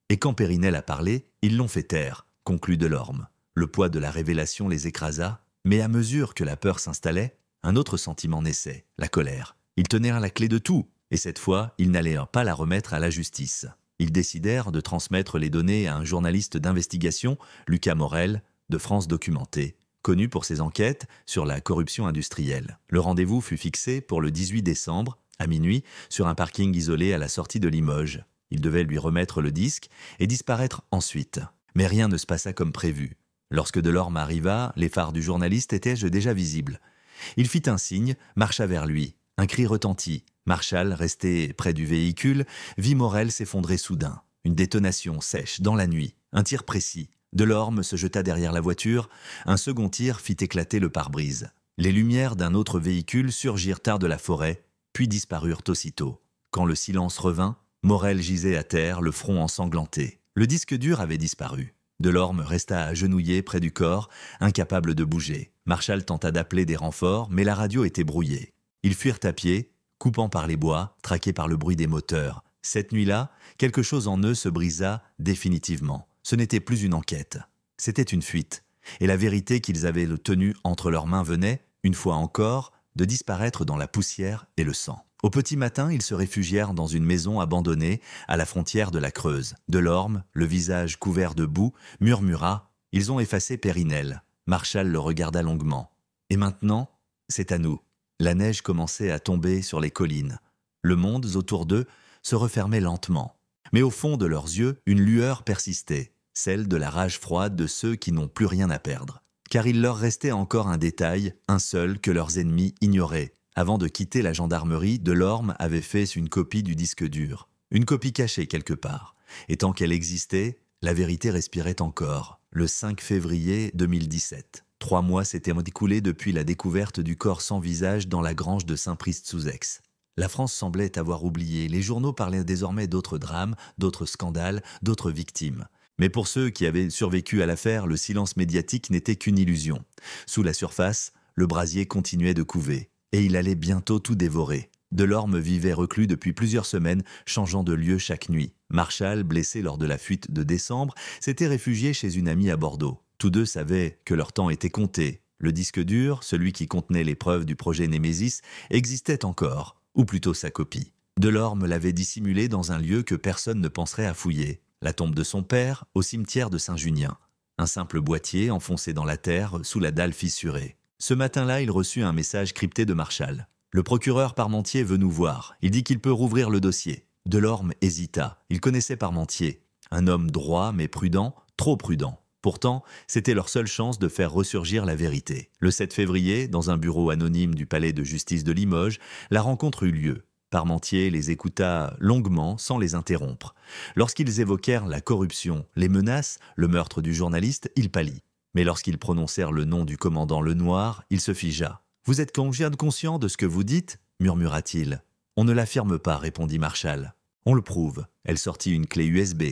Et quand Périnel a parlé, ils l'ont fait taire, » conclut Delorme. Le poids de la révélation les écrasa, mais à mesure que la peur s'installait, un autre sentiment naissait, la colère. Ils tenaient la clé de tout, et cette fois, ils n'allaient pas la remettre à la justice. Ils décidèrent de transmettre les données à un journaliste d'investigation, Lucas Morel, de France Documentée, connu pour ses enquêtes sur la corruption industrielle. Le rendez-vous fut fixé pour le 18 décembre, à minuit, sur un parking isolé à la sortie de Limoges. Il devait lui remettre le disque et disparaître ensuite. Mais rien ne se passa comme prévu. Lorsque Delorme arriva, les phares du journaliste étaient déjà visibles. Il fit un signe, marcha vers lui. Un cri retentit. Marshall, resté près du véhicule, vit Morel s'effondrer soudain. Une détonation sèche dans la nuit, un tir précis. Delorme se jeta derrière la voiture, un second tir fit éclater le pare-brise. Les lumières d'un autre véhicule surgirent tard de la forêt, puis disparurent aussitôt. Quand le silence revint, Morel gisait à terre, le front ensanglanté. Le disque dur avait disparu. Delorme resta agenouillé près du corps, incapable de bouger. Marshall tenta d'appeler des renforts, mais la radio était brouillée. Ils fuirent à pied, coupant par les bois, traqués par le bruit des moteurs. Cette nuit-là, quelque chose en eux se brisa définitivement. Ce n'était plus une enquête. C'était une fuite. Et la vérité qu'ils avaient tenue entre leurs mains venait, une fois encore, de disparaître dans la poussière et le sang. Au petit matin, ils se réfugièrent dans une maison abandonnée à la frontière de la Creuse. Delorme, le visage couvert de boue, murmura « Ils ont effacé Périnelle ». Marshall le regarda longuement. « Et maintenant, c'est à nous ». La neige commençait à tomber sur les collines. Le monde autour d'eux se refermait lentement. Mais au fond de leurs yeux, une lueur persistait, celle de la rage froide de ceux qui n'ont plus rien à perdre. Car il leur restait encore un détail, un seul, que leurs ennemis ignoraient. Avant de quitter la gendarmerie, Delorme avait fait une copie du disque dur. Une copie cachée quelque part. Et tant qu'elle existait, la vérité respirait encore. Le 5 février 2017. 3 mois s'étaient écoulés depuis la découverte du corps sans visage dans la grange de Saint-Priest-sous-Aix. La France semblait avoir oublié. Les journaux parlaient désormais d'autres drames, d'autres scandales, d'autres victimes. Mais pour ceux qui avaient survécu à l'affaire, le silence médiatique n'était qu'une illusion. Sous la surface, le brasier continuait de couver. Et il allait bientôt tout dévorer. Delorme vivait reclus depuis plusieurs semaines, changeant de lieu chaque nuit. Marshall, blessé lors de la fuite de décembre, s'était réfugié chez une amie à Bordeaux. Tous deux savaient que leur temps était compté. Le disque dur, celui qui contenait les preuves du projet Némésis, existait encore, ou plutôt sa copie. Delorme l'avait dissimulé dans un lieu que personne ne penserait à fouiller. La tombe de son père, au cimetière de Saint-Junien. Un simple boîtier enfoncé dans la terre, sous la dalle fissurée. Ce matin-là, il reçut un message crypté de Marshall. « Le procureur Parmentier veut nous voir. Il dit qu'il peut rouvrir le dossier. » Delorme hésita. Il connaissait Parmentier. Un homme droit mais prudent, trop prudent. Pourtant, c'était leur seule chance de faire ressurgir la vérité. Le 7 février, dans un bureau anonyme du palais de justice de Limoges, la rencontre eut lieu. Parmentier les écouta longuement, sans les interrompre. Lorsqu'ils évoquèrent la corruption, les menaces, le meurtre du journaliste, il pâlit. Mais lorsqu'ils prononcèrent le nom du commandant Lenoir, il se figea. « Vous êtes conscient de ce que vous dites ?» murmura-t-il. « On ne l'affirme pas, répondit Marshall. On le prouve. » Elle sortit une clé USB,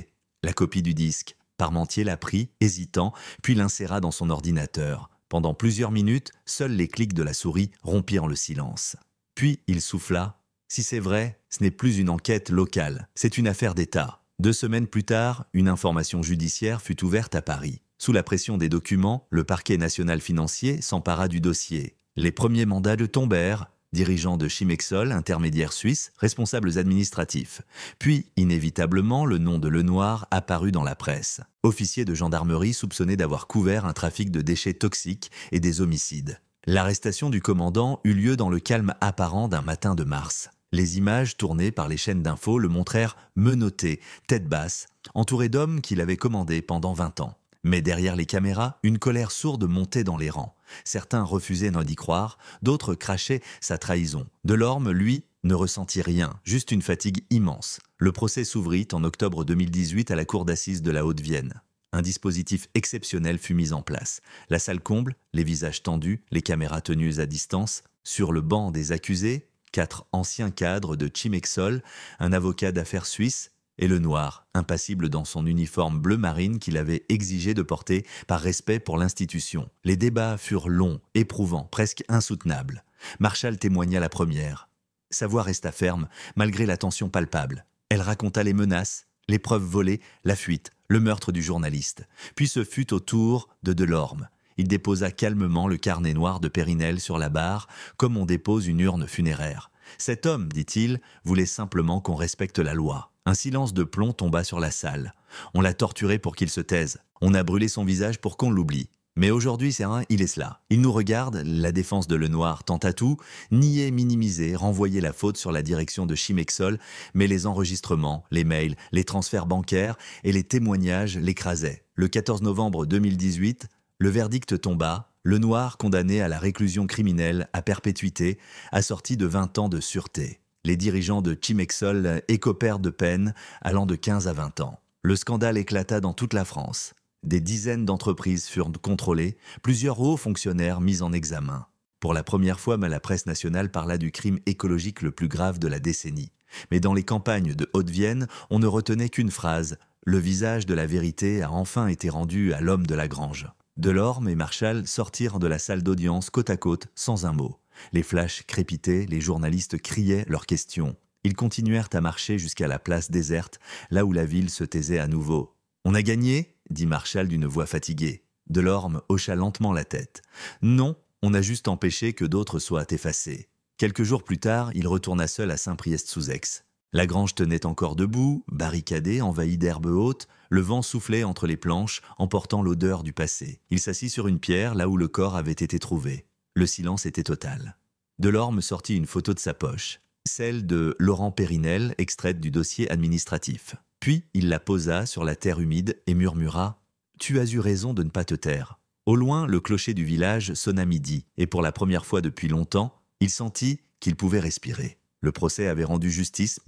la copie du disque. Parmentier la prit, hésitant, puis l'inséra dans son ordinateur. Pendant plusieurs minutes, seuls les clics de la souris rompirent le silence. Puis il souffla. « Si c'est vrai, ce n'est plus une enquête locale, c'est une affaire d'État. » 2 semaines plus tard, une information judiciaire fut ouverte à Paris. Sous la pression des documents, le parquet national financier s'empara du dossier. Les premiers mandats tombèrent, dirigeants de Chimexol, intermédiaire suisse, responsables administratifs. Puis, inévitablement, le nom de Lenoir apparut dans la presse. Officier de gendarmerie soupçonné d'avoir couvert un trafic de déchets toxiques et des homicides. L'arrestation du commandant eut lieu dans le calme apparent d'un matin de mars. Les images tournées par les chaînes d'infos le montrèrent menotté, tête basse, entouré d'hommes qu'il avait commandés pendant 20 ans. Mais derrière les caméras, une colère sourde montait dans les rangs. Certains refusaient d'y croire, d'autres crachaient sa trahison. Delorme, lui, ne ressentit rien, juste une fatigue immense. Le procès s'ouvrit en octobre 2018 à la cour d'assises de la Haute-Vienne. Un dispositif exceptionnel fut mis en place. La salle comble, les visages tendus, les caméras tenues à distance. Sur le banc des accusés, 4 anciens cadres de Chimexol, un avocat d'affaires suisse, et Lenoir, impassible dans son uniforme bleu marine qu'il avait exigé de porter par respect pour l'institution. Les débats furent longs, éprouvants, presque insoutenables. Marshall témoigna la première. Sa voix resta ferme, malgré la tension palpable. Elle raconta les menaces, les preuves volées, la fuite, le meurtre du journaliste. Puis ce fut au tour de Delorme. Il déposa calmement le carnet noir de Périnelle sur la barre, comme on dépose une urne funéraire. Cet homme, dit-il, voulait simplement qu'on respecte la loi. Un silence de plomb tomba sur la salle. On l'a torturé pour qu'il se taise. On a brûlé son visage pour qu'on l'oublie. Mais aujourd'hui, il est cela. Il nous regarde, la défense de Lenoir tente à tout, nier, minimiser, renvoyer la faute sur la direction de Chimexol, mais les enregistrements, les mails, les transferts bancaires et les témoignages l'écrasaient. Le 14 novembre 2018, le verdict tomba. Lenoir, condamné à la réclusion criminelle à perpétuité, assorti de 20 ans de sûreté. Les dirigeants de Chimexol écopèrent de peine allant de 15 à 20 ans. Le scandale éclata dans toute la France. Des dizaines d'entreprises furent contrôlées, plusieurs hauts fonctionnaires mis en examen. Pour la première fois, la presse nationale parla du crime écologique le plus grave de la décennie. Mais dans les campagnes de Haute-Vienne, on ne retenait qu'une phrase. Le visage de la vérité a enfin été rendu à l'homme de la grange. Delorme et Marchal sortirent de la salle d'audience côte à côte sans un mot. Les flashs crépitaient, les journalistes criaient leurs questions. Ils continuèrent à marcher jusqu'à la place déserte, là où la ville se taisait à nouveau. « On a gagné » dit Marchal d'une voix fatiguée. Delorme hocha lentement la tête. « Non, on a juste empêché que d'autres soient effacés. » Quelques jours plus tard, il retourna seul à Saint-Priest-sous-Aix. La grange tenait encore debout, barricadée, envahie d'herbes hautes. Le vent soufflait entre les planches, emportant l'odeur du passé. Il s'assit sur une pierre, là où le corps avait été trouvé. Le silence était total. Delorme sortit une photo de sa poche, celle de Laurent Périnel, extraite du dossier administratif. Puis il la posa sur la terre humide et murmura « Tu as eu raison de ne pas te taire ». Au loin, le clocher du village sonna midi, et pour la première fois depuis longtemps, il sentit qu'il pouvait respirer. Le procès avait rendu justice,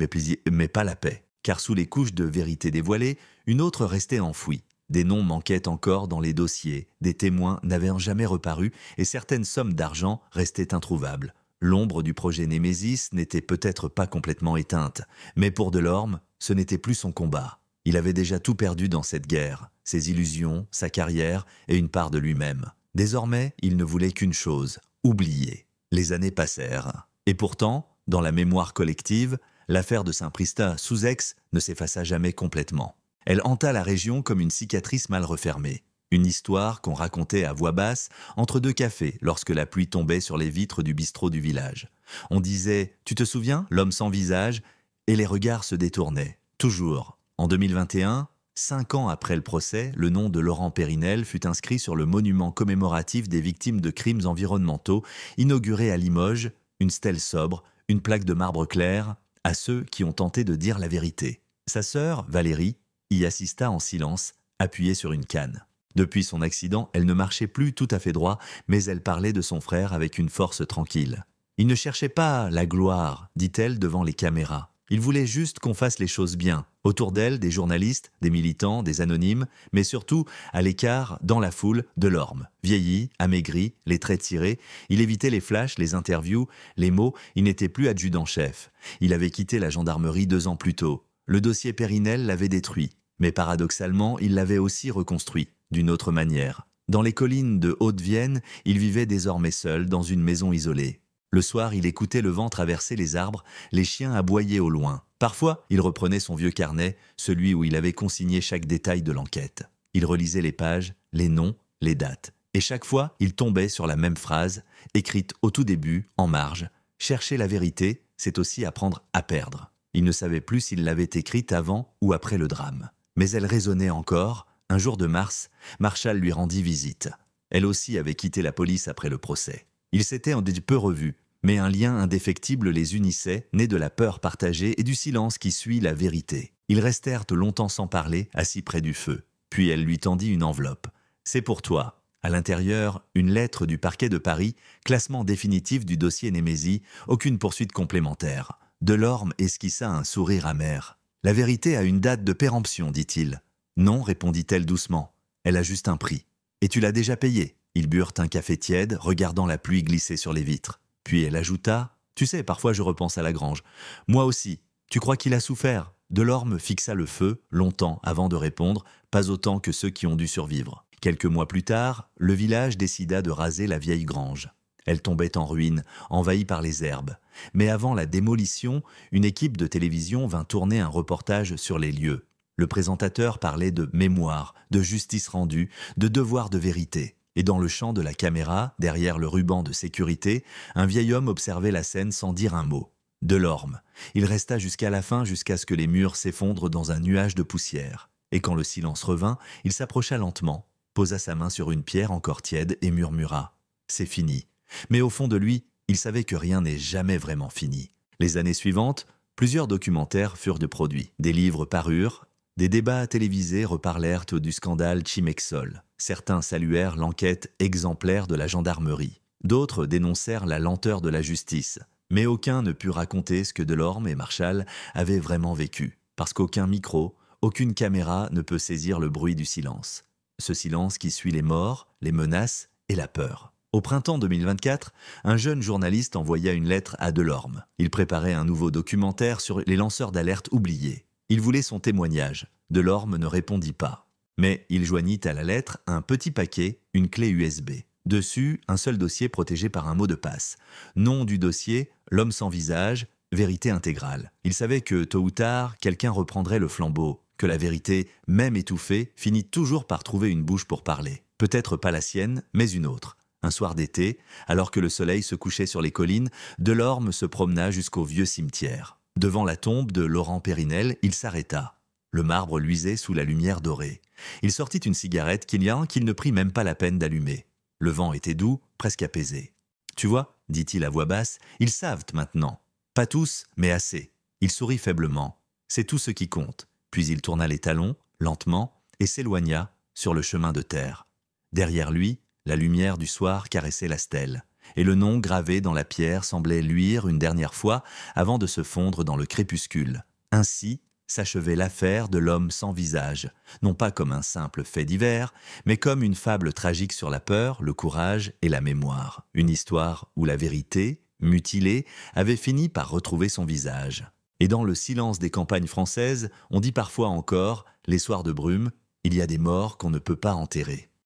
mais pas la paix, car sous les couches de vérité dévoilées, une autre restait enfouie. Des noms manquaient encore dans les dossiers, des témoins n'avaient jamais reparu et certaines sommes d'argent restaient introuvables. L'ombre du projet Némésis n'était peut-être pas complètement éteinte, mais pour Delorme, ce n'était plus son combat. Il avait déjà tout perdu dans cette guerre, ses illusions, sa carrière et une part de lui-même. Désormais, il ne voulait qu'une chose, oublier. Les années passèrent. Et pourtant, dans la mémoire collective, l'affaire de Saint-Priest-sous-Aix ne s'effaça jamais complètement. Elle hanta la région comme une cicatrice mal refermée. Une histoire qu'on racontait à voix basse entre deux cafés lorsque la pluie tombait sur les vitres du bistrot du village. On disait « Tu te souviens, l'homme sans visage ?» et les regards se détournaient. Toujours. En 2021, 5 ans après le procès, le nom de Laurent Périnel fut inscrit sur le monument commémoratif des victimes de crimes environnementaux, inauguré à Limoges, une stèle sobre, une plaque de marbre clair, à ceux qui ont tenté de dire la vérité. Sa sœur, Valérie, y assista en silence, appuyée sur une canne. Depuis son accident, elle ne marchait plus tout à fait droit, mais elle parlait de son frère avec une force tranquille. « Il ne cherchait pas la gloire, dit-elle devant les caméras. Il voulait juste qu'on fasse les choses bien. Autour d'elle, des journalistes, des militants, des anonymes, mais surtout, à l'écart, dans la foule, Delorme. Vieilli, amaigri, les traits tirés, il évitait les flashs, les interviews, les mots, il n'était plus adjudant-chef. Il avait quitté la gendarmerie 2 ans plus tôt. Le dossier Périnel l'avait détruit. Mais paradoxalement, il l'avait aussi reconstruit, d'une autre manière. Dans les collines de Haute-Vienne, il vivait désormais seul, dans une maison isolée. Le soir, il écoutait le vent traverser les arbres, les chiens aboyaient au loin. Parfois, il reprenait son vieux carnet, celui où il avait consigné chaque détail de l'enquête. Il relisait les pages, les noms, les dates. Et chaque fois, il tombait sur la même phrase, écrite au tout début, en marge. « Chercher la vérité, c'est aussi apprendre à perdre ». Il ne savait plus s'il l'avait écrite avant ou après le drame. Mais elle résonnait encore. Un jour de mars, Marchal lui rendit visite. Elle aussi avait quitté la police après le procès. Ils s'étaient en peu revus, mais un lien indéfectible les unissait, né de la peur partagée et du silence qui suit la vérité. Ils restèrent longtemps sans parler, assis près du feu. Puis elle lui tendit une enveloppe. « C'est pour toi ». À l'intérieur, une lettre du parquet de Paris, classement définitif du dossier Némésis, aucune poursuite complémentaire. Delorme esquissa un sourire amer. « La vérité a une date de péremption, dit-il. »« Non, répondit-elle doucement. Elle a juste un prix. Et tu l'as déjà payé. » Ils burent un café tiède, regardant la pluie glisser sur les vitres. Puis elle ajouta « Tu sais, parfois je repense à la grange. Moi aussi. Tu crois qu'il a souffert ?» Delorme fixa le feu, longtemps avant de répondre, pas autant que ceux qui ont dû survivre. Quelques mois plus tard, le village décida de raser la vieille grange. Elle tombait en ruine, envahie par les herbes. Mais avant la démolition, une équipe de télévision vint tourner un reportage sur les lieux. Le présentateur parlait de mémoire, de justice rendue, de devoir de vérité. Et dans le champ de la caméra, derrière le ruban de sécurité, un vieil homme observait la scène sans dire un mot. Delorme. Il resta jusqu'à la fin, jusqu'à ce que les murs s'effondrent dans un nuage de poussière. Et quand le silence revint, il s'approcha lentement, posa sa main sur une pierre encore tiède et murmura « C'est fini ». Mais au fond de lui, il savait que rien n'est jamais vraiment fini. Les années suivantes, plusieurs documentaires furent produits. Des livres parurent, des débats télévisés reparlèrent du scandale Chimexol. Certains saluèrent l'enquête exemplaire de la gendarmerie. D'autres dénoncèrent la lenteur de la justice. Mais aucun ne put raconter ce que Delorme et Marshall avaient vraiment vécu, parce qu'aucun micro, aucune caméra ne peut saisir le bruit du silence. Ce silence qui suit les morts, les menaces et la peur. Au printemps 2024, un jeune journaliste envoya une lettre à Delorme. Il préparait un nouveau documentaire sur les lanceurs d'alerte oubliés. Il voulait son témoignage. Delorme ne répondit pas. Mais il joignit à la lettre un petit paquet, une clé USB. Dessus, un seul dossier protégé par un mot de passe. Nom du dossier, l'homme sans visage, vérité intégrale. Il savait que, tôt ou tard, quelqu'un reprendrait le flambeau, que la vérité, même étouffée, finit toujours par trouver une bouche pour parler. Peut-être pas la sienne, mais une autre. Un soir d'été, alors que le soleil se couchait sur les collines, Delorme se promena jusqu'au vieux cimetière. Devant la tombe de Laurent Périnel, il s'arrêta. Le marbre luisait sous la lumière dorée. Il sortit une cigarette qu'il ne prit même pas la peine d'allumer. Le vent était doux, presque apaisé. « Tu vois, dit-il à voix basse, ils savent maintenant. Pas tous, mais assez. » Il sourit faiblement. C'est tout ce qui compte. Puis il tourna les talons, lentement, et s'éloigna sur le chemin de terre. Derrière lui, la lumière du soir caressait la stèle, et le nom gravé dans la pierre semblait luire une dernière fois avant de se fondre dans le crépuscule. Ainsi s'achevait l'affaire de l'homme sans visage, non pas comme un simple fait divers, mais comme une fable tragique sur la peur, le courage et la mémoire. Une histoire où la vérité, mutilée, avait fini par retrouver son visage. Et dans le silence des campagnes françaises, on dit parfois encore, les soirs de brume, il y a des morts qu'on ne peut pas enterrer.